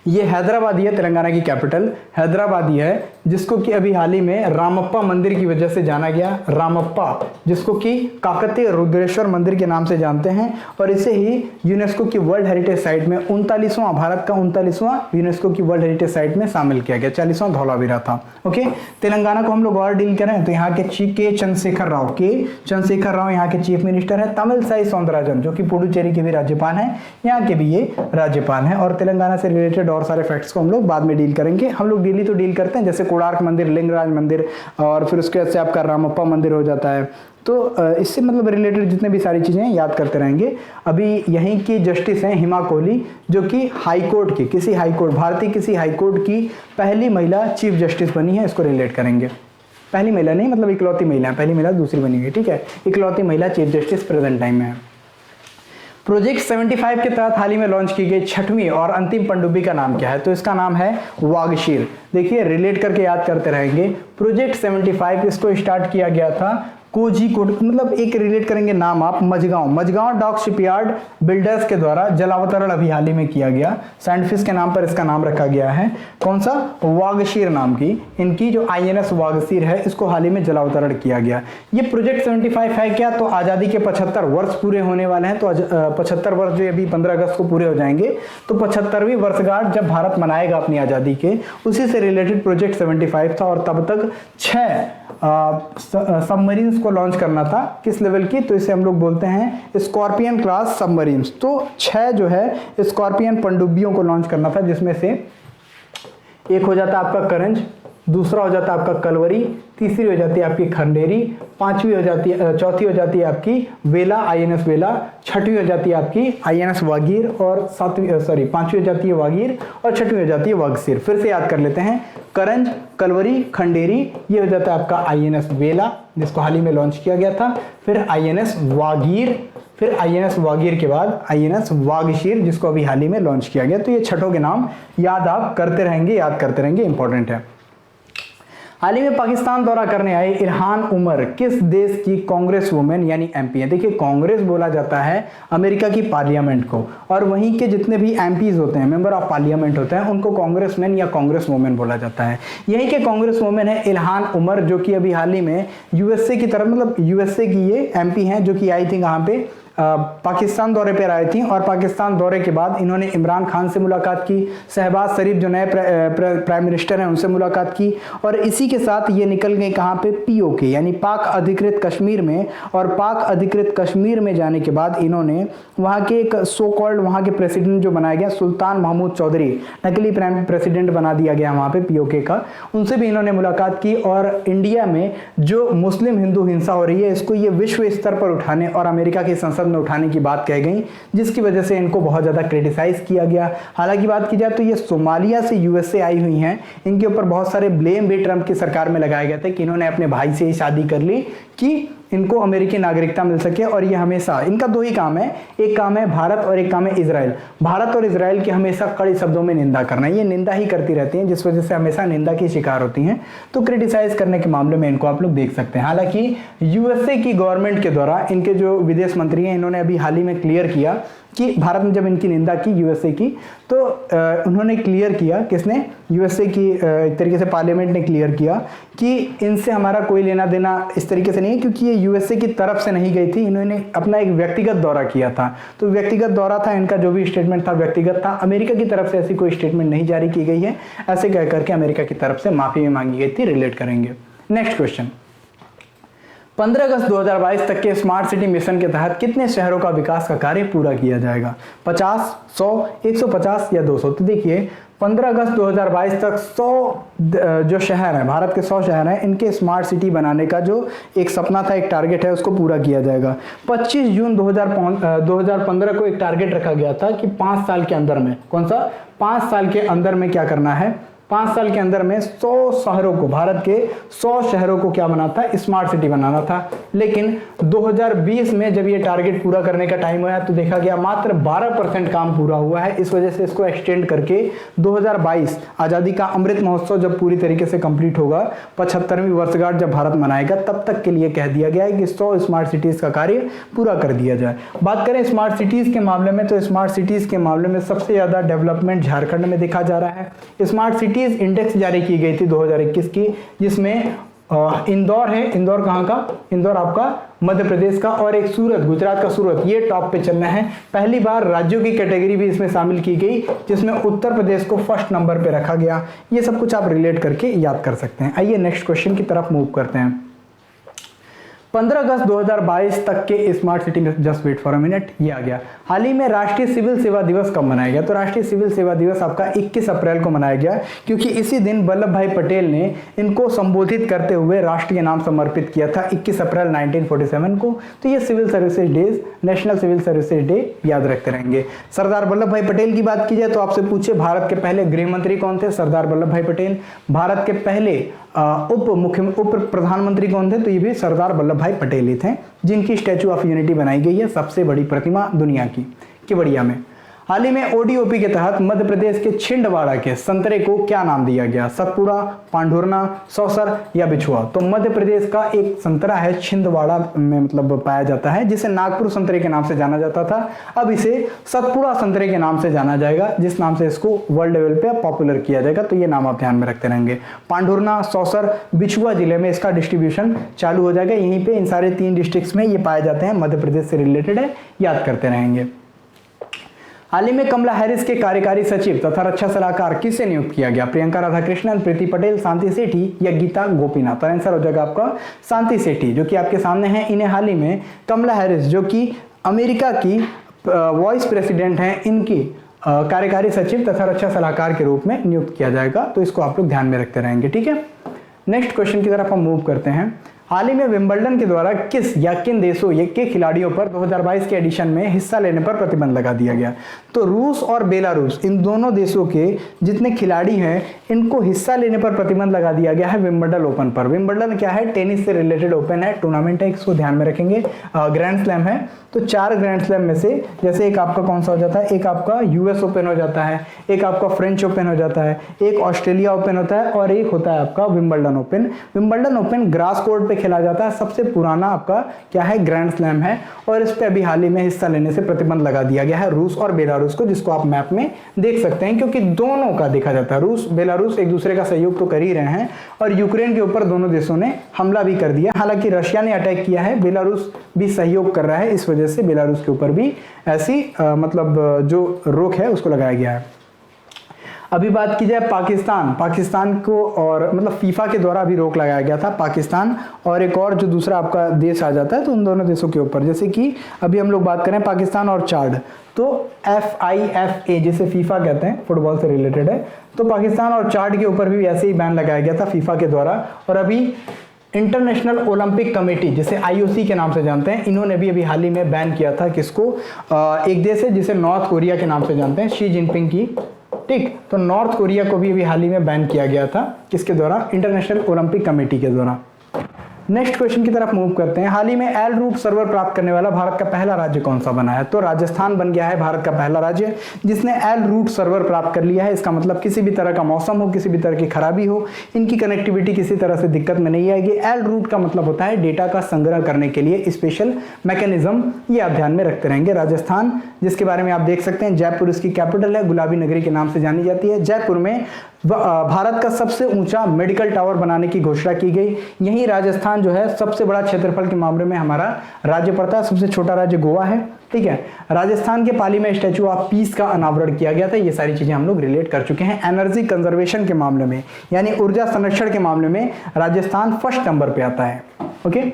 ये हैदराबाद ही है, तेलंगाना की कैपिटल हैदराबाद ही है, जिसको कि अभी हाल ही में रामप्पा मंदिर की वजह से जाना गया। रामप्पा, जिसको कि काकतीय रुद्रेश्वर मंदिर के नाम से जानते हैं, और इसे ही यूनेस्को की वर्ल्ड हेरिटेज साइट में 39वां, भारत का 39वां यूनेस्को की वर्ल्ड हेरिटेज साइट में शामिल किया गया। 40वां धौलावीरा था। ओके, तेलंगाना को हम लोग और डील करें तो यहाँ के चंद्रशेखर राव यहाँ के चीफ मिनिस्टर है। तमिलसाई सौंदरराजन, जो कि पुडुचेरी के भी राज्यपाल हैं, यहाँ के भी ये राज्यपाल हैं। और तेलंगाना से रिलेटेड और सारे फैक्ट्स को हम लोग बाद में डील करेंगे। हम लोग डेली तो डील करते हैं, जैसे कोणार्क मंदिर, लिंगराज मंदिर, और फिर उसके बाद से आपका रामप्पा मंदिर हो जाता है। तो इससे मतलब रिलेटेड जितने भी सारी चीज़ें याद करते रहेंगे। अभी यहीं की जस्टिस हैं हिमा कोहली, जो कि हाईकोर्ट की भारतीय किसी हाईकोर्ट की पहली महिला चीफ जस्टिस बनी है। इसको रिलेट करेंगे। पहली महिला नहीं, मतलब इकलौती महिला, पहली महिला दूसरी बनी हुई, ठीक है। इकलौती महिला चीफ जस्टिस प्रेजेंट टाइम में है। प्रोजेक्ट 75 के तहत हाल ही में लॉन्च की गई 6वीं और अंतिम पनडुब्बी का नाम क्या है? तो इसका नाम है वागशीर। देखिए, रिलेट करके याद करते रहेंगे। प्रोजेक्ट 75 इसको स्टार्ट किया गया था कोझिकोड, मतलब एक रिलेट करेंगे नाम आप, मझगांव डॉक शिपयार्ड बिल्डर्स के द्वारा जलावतरण अभी हाल ही में किया गया। सैंडफिश के नाम पर इसका नाम रखा गया है। कौन सा? वागशीर नाम की। इनकी जो INS वागशीर है, इसको हाल ही में जलावतरण किया गया। ये प्रोजेक्ट 75 है क्या? तो आज़ादी के 75 वर्ष पूरे होने वाले हैं। तो 75 वर्ष जो अभी 15 अगस्त को पूरे हो जाएंगे, तो 75वीं वर्षगांठ जब भारत मनाएगा अपनी आज़ादी के, उसी से रिलेटेड प्रोजेक्ट 75 था। और तब तक 6 सबमरीन्स को लॉन्च करना था। किस लेवल की? तो इसे हम लोग बोलते हैं स्कॉर्पियन क्लास सबमरीन्स। तो 6 जो है स्कॉर्पियन पनडुब्बियों को लॉन्च करना था, जिसमें से एक हो जाता है आपका करंज, दूसरा हो जाता है आपका कलवरी, तीसरी हो जाती है आपकी खंडेरी, चौथी हो जाती है आपकी वेला, INS वेला, छठवीं हो जाती है आपकी INS वागीर, और पांचवी हो जाती है वागीर, और छठवीं हो जाती है वागशीर। फिर से याद कर लेते हैं, करंज, कलवरी, खंडेरी, ये हो जाता है आपका INS वेला, जिसको हाल ही में लॉन्च किया गया था। फिर INS वागीर, फिर INS वागीर के बाद INS वागशीर, जिसको अभी हाल ही में लॉन्च किया गया। तो ये छठों के नाम याद आप करते रहेंगे, इंपॉर्टेंट है। हाल ही में पाकिस्तान दौरा करने आए इल्हान उमर किस देश की कांग्रेस वुमेन यानी MP है? देखिए, कांग्रेस बोला जाता है अमेरिका की पार्लियामेंट को, और वहीं के जितने भी MPs होते हैं, मेंबर ऑफ पार्लियामेंट होते हैं, उनको कांग्रेसमैन या कांग्रेस वुमेन बोला जाता है। यहीं के कांग्रेस वुमेन है इल्हान उमर, जो कि अभी हाल ही में USA की तरफ, मतलब USA की ये MP हैं, जो कि आई थी कहाँ पे? पाकिस्तान दौरे पर आई थी। और पाकिस्तान दौरे के बाद इन्होंने इमरान खान से मुलाकात की, शहबाज शरीफ जो नए प्राइम मिनिस्टर हैं उनसे मुलाकात की, और इसी के साथ ये निकल गई कहाँ पे? POK यानी पाक अधिकृत कश्मीर में। और पाक अधिकृत कश्मीर में जाने के बाद इन्होंने वहाँ के एक सो कॉल्ड वहाँ के प्रेसिडेंट जो बनाया गया, सुल्तान महमूद चौधरी, नकली प्रेसिडेंट बना दिया गया वहाँ पे POK का, उनसे भी इन्होंने मुलाकात की। और इंडिया में जो मुस्लिम हिंदू हिंसा हो रही है, इसको ये विश्व स्तर पर उठाने और अमेरिका की संसद में उठाने की बात कह गई, जिसकी वजह से इनको बहुत ज्यादा क्रिटिसाइज किया गया। हालांकि बात की जाए तो ये सोमालिया से USA आई हुई हैं। इनके ऊपर बहुत सारे ब्लेम भी ट्रंप की सरकार में लगाए गए थे कि इन्होंने अपने भाई से ही शादी कर ली कि इनको अमेरिकी नागरिकता मिल सके। और ये हमेशा, इनका 2 ही काम है, एक काम है भारत और एक काम है इजराइल। भारत और इजराइल की हमेशा कड़ी शब्दों में निंदा करना, ये निंदा ही करती रहती हैं, जिस वजह से हमेशा निंदा की शिकार होती हैं। तो क्रिटिसाइज करने के मामले में इनको आप लोग देख सकते हैं। हालांकि USA की गवर्नमेंट के द्वारा इनके जो विदेश मंत्री हैं, इन्होंने अभी हाल ही में क्लियर किया कि भारत ने जब इनकी निंदा की USA की, तो उन्होंने क्लियर किया, किसने? USA की एक तरीके से पार्लियामेंट ने क्लियर किया कि इनसे हमारा कोई लेना देना इस तरीके से नहीं है, क्योंकि ये USA की तरफ से नहीं गई थी, इन्होंने अपना एक व्यक्तिगत दौरा किया था। तो व्यक्तिगत दौरा था इनका, जो भी स्टेटमेंट था व्यक्तिगत था। अमेरिका की तरफ से ऐसी कोई स्टेटमेंट नहीं जारी की गई है। ऐसे कह करके अमेरिका की तरफ से माफी भी मांगी गई थी। रिलेट करेंगे। नेक्स्ट क्वेश्चन, 15 अगस्त 2022 तक के स्मार्ट सिटी मिशन के तहत कितने शहरों का विकास का कार्य पूरा किया जाएगा? 50, 100, 150 या 200? तो देखिए, 15 अगस्त 2022 तक 100 जो शहर हैं, भारत के 100 शहर हैं, इनके स्मार्ट सिटी बनाने का जो एक सपना था, एक टारगेट है, उसको पूरा किया जाएगा। 25 जून 2015 को एक टारगेट रखा गया था कि 5 साल के अंदर में, कौन सा, 5 साल के अंदर में क्या करना है, 5 साल के अंदर में 100 शहरों को, भारत के 100 शहरों को क्या बनाना था, स्मार्ट सिटी बनाना था। लेकिन 2020 में जब ये टारगेट पूरा करने का टाइम हुआ तो देखा गया मात्र 12% काम पूरा हुआ है। इस वजह से इसको एक्सटेंड करके 2022 आज़ादी का अमृत महोत्सव जब पूरी तरीके से कंप्लीट होगा, 75वीं वर्षगांठ जब भारत मनाएगा, तब तक के लिए कह दिया गया है कि 100 स्मार्ट सिटीज़ का कार्य पूरा कर दिया जाए। बात करें स्मार्ट सिटीज़ के मामले में, तो स्मार्ट सिटीज़ के मामले में सबसे ज़्यादा डेवलपमेंट झारखंड में देखा जा रहा है। स्मार्ट सिटीज़ इंडेक्स जारी की गई थी 2021 की, जिसमें इंदौर है, इंदौर कहाँ का, इंदौर आपका मध्य प्रदेश का, और एक सूरत, गुजरात का सूरत, ये टॉप पे चलना है। पहली बार राज्यों की कैटेगरी भी इसमें शामिल की गई, जिसमें उत्तर प्रदेश को फर्स्ट नंबर पे रखा गया। ये सब कुछ आप रिलेट करके याद कर सकते हैं। आइए नेक्स्ट क्वेश्चन की तरफ मूव करते हैं। 15 अगस्त 2022 तक के स्मार्ट सिटी में, just wait for a minute, ये आ गया। हाल ही में राष्ट्रीय सिविल सेवा दिवस कब मनाया गया, तो राष्ट्रीय सिविल सेवा दिवस आपका 21 अप्रैल को मनाया गया, क्योंकि इसी दिन वल्लभ भाई पटेल ने इनको संबोधित करते हुए राष्ट्र के नाम समर्पित किया था 21 अप्रैल 1947 को। तो ये civil services days, national civil services day याद रखते रहेंगे। सरदार वल्लभ भाई पटेल की बात की जाए तो आपसे पूछे भारत के पहले गृह मंत्री कौन थे, सरदार वल्लभ भाई पटेल। भारत के पहले उप प्रधानमंत्री कौन थे, तो ये भी सरदार वल्लभ भाई पटेल ही थे, जिनकी स्टैचू ऑफ यूनिटी बनाई गई है, सबसे बड़ी प्रतिमा दुनिया की, केवड़िया में। हाल ही में ओडीओपी के तहत मध्य प्रदेश के छिंदवाड़ा के संतरे को क्या नाम दिया गया, सतपुड़ा, पांढुरना, सौसर या बिछुआ। तो मध्य प्रदेश का एक संतरा है, छिंदवाड़ा में मतलब पाया जाता है, जिसे नागपुर संतरे के नाम से जाना जाता था। अब इसे सतपुड़ा संतरे के नाम से जाना जाएगा, जिस नाम से इसको वर्ल्ड लेवल पे पॉपुलर किया जाएगा। तो ये नाम आप ध्यान में रखते रहेंगे। पांढुरना, सौसर, बिछुआ जिले में इसका डिस्ट्रीब्यूशन चालू हो जाएगा। यहीं पे इन सारे 3 डिस्ट्रिक्ट्स में ये पाए जाते हैं, मध्य प्रदेश से रिलेटेड है, याद करते रहेंगे। हाल ही में कमला हैरिस के कार्यकारी सचिव तथा रक्षा सलाहकार किसे नियुक्त किया गया, प्रियंका राधाकृष्णन, प्रीति पटेल, शांति सेठी या गीता गोपीनाथ। तो आंसर हो जाएगा आपका शांति सेठी, जो कि आपके सामने है। इन्हें हाल ही में कमला हैरिस, जो कि अमेरिका की वाइस प्रेसिडेंट हैं, इनकी कार्यकारी सचिव तथा रक्षा सलाहकार के रूप में नियुक्त किया जाएगा। तो इसको आप लोग ध्यान में रखते रहेंगे, ठीक है। नेक्स्ट क्वेश्चन की तरफ हम मूव करते हैं। हाल ही में विंबलडन के द्वारा किस या किन देशों के खिलाड़ियों पर 2022 के एडिशन में हिस्सा लेने पर प्रतिबंध लगा दिया गया, तो रूस और बेलारूस, इन दोनों देशों के जितने खिलाड़ी हैं, इनको हिस्सा लेने पर प्रतिबंध लगा दिया गया है विंबलडन ओपन पर। विंबलडन क्या है, टेनिस से रिलेटेड ओपन है, टूर्नामेंट है, इसको ध्यान में रखेंगे। ग्रैंड स्लैम है, तो 4 ग्रैंड स्लैम में से जैसे एक आपका कौन सा हो जाता है, एक आपका यूएस ओपन हो जाता है, एक आपका फ्रेंच ओपन हो जाता है, एक ऑस्ट्रेलिया ओपन होता है, और एक होता है आपका Wimbledon open. Wimbledon open grass court पे खेला जाता है, सबसे पुराना आपका क्या है, ग्रैंड स्लैम है, और इस पे अभी हाल ही में हिस्सा लेने से प्रतिबंध लगा दिया गया है रूस और बेलारूस को, जिसको आप मैप में देख सकते हैं, क्योंकि दोनों का देखा जाता है, रूस बेलारूस एक दूसरे का सहयोग तो कर ही रहे हैं, और यूक्रेन के ऊपर दोनों देशों ने हमला भी कर दिया। हालांकि रशिया ने अटैक किया है, बेलारूस भी सहयोग कर रहा है, इस वजह से बेलारूस के ऊपर भी ऐसी मतलब जो रोक है उसको लगाया गया है। अभी बात की जाए पाकिस्तान को, और मतलब फीफा के द्वारा अभी रोक लगाया गया था पाकिस्तान और एक और जो दूसरा आपका देश आ जाता है, तो उन दोनों देशों के ऊपर, जैसे कि अभी हम लोग बात करें पाकिस्तान और चाड, तो FIFA जिसे फीफा कहते हैं, फुटबॉल से रिलेटेड है, तो पाकिस्तान और चाड के ऊपर भी ऐसे ही बैन लगाया गया था फीफा के द्वारा। और अभी इंटरनेशनल ओलंपिक कमेटी, जिसे IOC के नाम से जानते हैं, इन्होंने भी अभी हाल ही में बैन किया था किसको, एक देश है जिसे नॉर्थ कोरिया के नाम से जानते हैं, शी जिनपिंग की, ठीक। तो नॉर्थ कोरिया को भी अभी हाल ही में बैन किया गया था, किसके द्वारा, इंटरनेशनल ओलंपिक कमेटी के द्वारा। नेक्स्ट क्वेश्चन की तरफ मूव करते हैं। हाल ही में एल रूट सर्वर प्राप्त करने वाला भारत का पहला राज्य कौन सा बना है, तो राजस्थान बन गया है भारत का पहला राज्य जिसने एल रूट सर्वर प्राप्त कर लिया है। इसका मतलब किसी भी तरह का मौसम हो, किसी भी तरह की खराबी हो, इनकी कनेक्टिविटी किसी तरह से दिक्कत में नहीं आएगी। एल रूट का मतलब होता है डेटा का संग्रह करने के लिए स्पेशल मैकेनिज्म, ये आप ध्यान में रखते रहेंगे। राजस्थान, जिसके बारे में आप देख सकते हैं, जयपुर इसकी कैपिटल है, गुलाबी नगरी के नाम से जानी जाती है। जयपुर में भारत का सबसे ऊंचा मेडिकल टावर बनाने की घोषणा की गई। यही राजस्थान जो है सबसे बड़ा क्षेत्रफल के मामले में हमारा राज्य पड़ता है, सबसे छोटा राज्य गोवा है, ठीक है। राजस्थान के पाली में स्टैचू ऑफ पीस का अनावरण किया गया था। ये सारी चीजें हम लोग रिलेट कर चुके हैं। एनर्जी कंजर्वेशन के मामले में, यानी ऊर्जा संरक्षण के मामले में राजस्थान फर्स्ट नंबर पे आता है, ओके।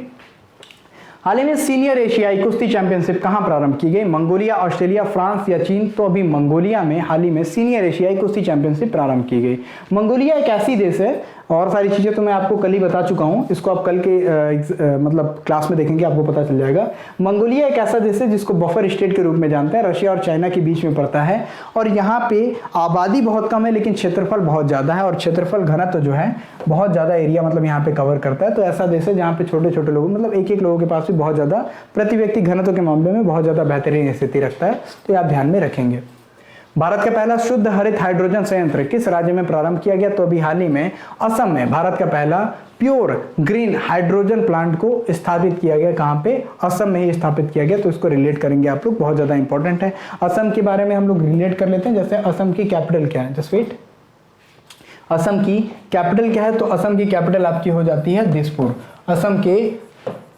हाल ही में सीनियर एशियाई कुश्ती चैंपियनशिप कहां प्रारंभ की गई? मंगोलिया, ऑस्ट्रेलिया, फ्रांस या चीन? तो अभी मंगोलिया में हाल ही में सीनियर एशियाई कुश्ती चैंपियनशिप प्रारंभ की गई। मंगोलिया एक ऐसी देश है, और सारी चीज़ें तो मैं आपको कल ही बता चुका हूँ, इसको आप कल के मतलब क्लास में देखेंगे आपको पता चल जाएगा। मंगोलिया एक ऐसा देश है जिसको बफर स्टेट के रूप में जानते हैं, रशिया और चाइना के बीच में पड़ता है, और यहाँ पे आबादी बहुत कम है लेकिन क्षेत्रफल बहुत ज़्यादा है, और क्षेत्रफल घनत्व जो है बहुत ज़्यादा एरिया मतलब यहाँ पे कवर करता है। तो ऐसा देश है जहाँ पे छोटे छोटे लोग मतलब एक एक लोगों के पास भी बहुत ज़्यादा प्रति व्यक्ति घनत्व के मामले में बहुत ज़्यादा बेहतरीन स्थिति रखता है, तो ये आप ध्यान में रखेंगे। भारत का पहला शुद्ध हरित हाइड्रोजन संयंत्र किस राज्य में प्रारंभ किया गया? तो अभी हाल ही में असम में भारत का पहला प्योर ग्रीन हाइड्रोजन प्लांट को स्थापित किया गया। कहां पे? असम में ही स्थापित किया गया। तो इसको रिलेट करेंगे आप लोग, बहुत ज्यादा इंपॉर्टेंट है। असम के बारे में हम लोग रिलेट कर लेते हैं। जैसे असम की कैपिटल क्या है? जस्ट वेट, असम की कैपिटल क्या है? तो असम की कैपिटल आपकी हो जाती है दिसपुर। असम के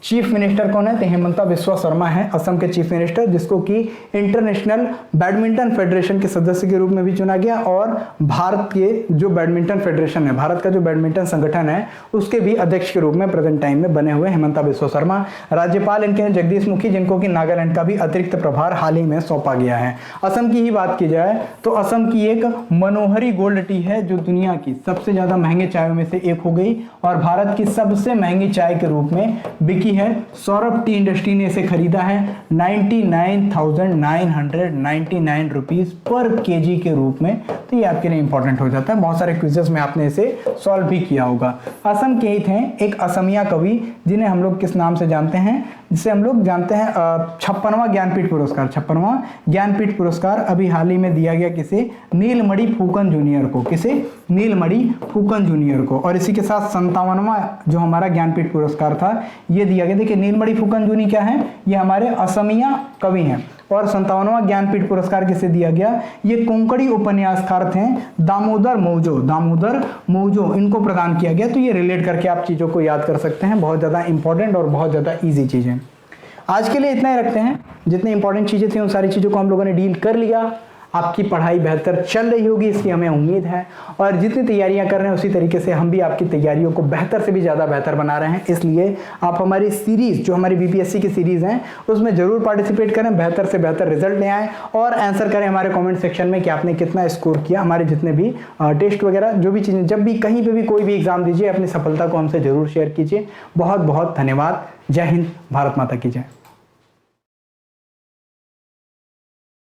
चीफ मिनिस्टर कौन है? तो हेमंता बिस्वा शर्मा है असम के चीफ मिनिस्टर, जिसको कि इंटरनेशनल बैडमिंटन फेडरेशन के सदस्य के रूप में भी चुना गया, और भारत के जो बैडमिंटन फेडरेशन है, भारत का जो बैडमिंटन संगठन है, उसके भी अध्यक्ष के रूप में प्रेजेंट टाइम में बने हुए हेमंता बिस्वा शर्मा। राज्यपाल इनके हैं जगदीश मुखी, जिनको कि नागालैंड का भी अतिरिक्त प्रभार हाल ही में सौंपा गया है। असम की ही बात की जाए तो असम की एक मनोहरी गोल्ड टी है जो दुनिया की सबसे ज्यादा महंगे चायों में से एक हो गई, और भारत की सबसे महंगी चाय के रूप में बिकी है। सौरभ टी इंडस्ट्री ने इसे खरीदा है 99,999 रुपीज पर केजी के रूप में। तो ये आपके लिए इंपॉर्टेंट हो जाता है, बहुत सारे क्विजेस में आपने इसे सॉल्व भी किया होगा। असम के ही थे एक असमिया कवि, जिन्हें हम लोग किस नाम से जानते हैं? जिसे हम लोग जानते हैं 56वां ज्ञानपीठ पुरस्कार। 56वां ज्ञानपीठ पुरस्कार अभी हाल ही में दिया गया किसे? नीलमणि फूकन जूनियर को। किसे? नीलमणि फूकन जूनियर को। और इसी के साथ 57वां जो हमारा ज्ञानपीठ पुरस्कार था ये दिया गया। देखिए नीलमणि फूकन जूनी क्या है? ये हमारे असमिया कवि हैं। और 57वां ज्ञानपीठ पुरस्कार किसे दिया गया? ये कोंकणी उपन्यासकार थे दामोदर मौजो। दामोदर मौजो इनको प्रदान किया गया। तो ये रिलेट करके आप चीजों को याद कर सकते हैं, बहुत ज्यादा इंपॉर्टेंट और बहुत ज्यादा इजी चीजें। आज के लिए इतना ही रखते हैं। जितनी इंपॉर्टेंट चीजें थी उन सारी चीजों को हम लोगों ने डील कर लिया। आपकी पढ़ाई बेहतर चल रही होगी इसकी हमें उम्मीद है, और जितनी तैयारियां कर रहे हैं उसी तरीके से हम भी आपकी तैयारियों को बेहतर से भी ज़्यादा बेहतर बना रहे हैं। इसलिए आप हमारी सीरीज़ जो हमारी बीपीएससी की सीरीज़ हैं उसमें ज़रूर पार्टिसिपेट करें, बेहतर से बेहतर रिजल्ट ले आएँ, और आंसर करें हमारे कॉमेंट सेक्शन में कि आपने कितना स्कोर किया। हमारे जितने भी टेस्ट वगैरह जो भी चीज़ें, जब भी कहीं पर भी कोई भी एग्ज़ाम दीजिए अपनी सफलता को हमसे ज़रूर शेयर कीजिए। बहुत बहुत धन्यवाद। जय हिंद, भारत माता की जय।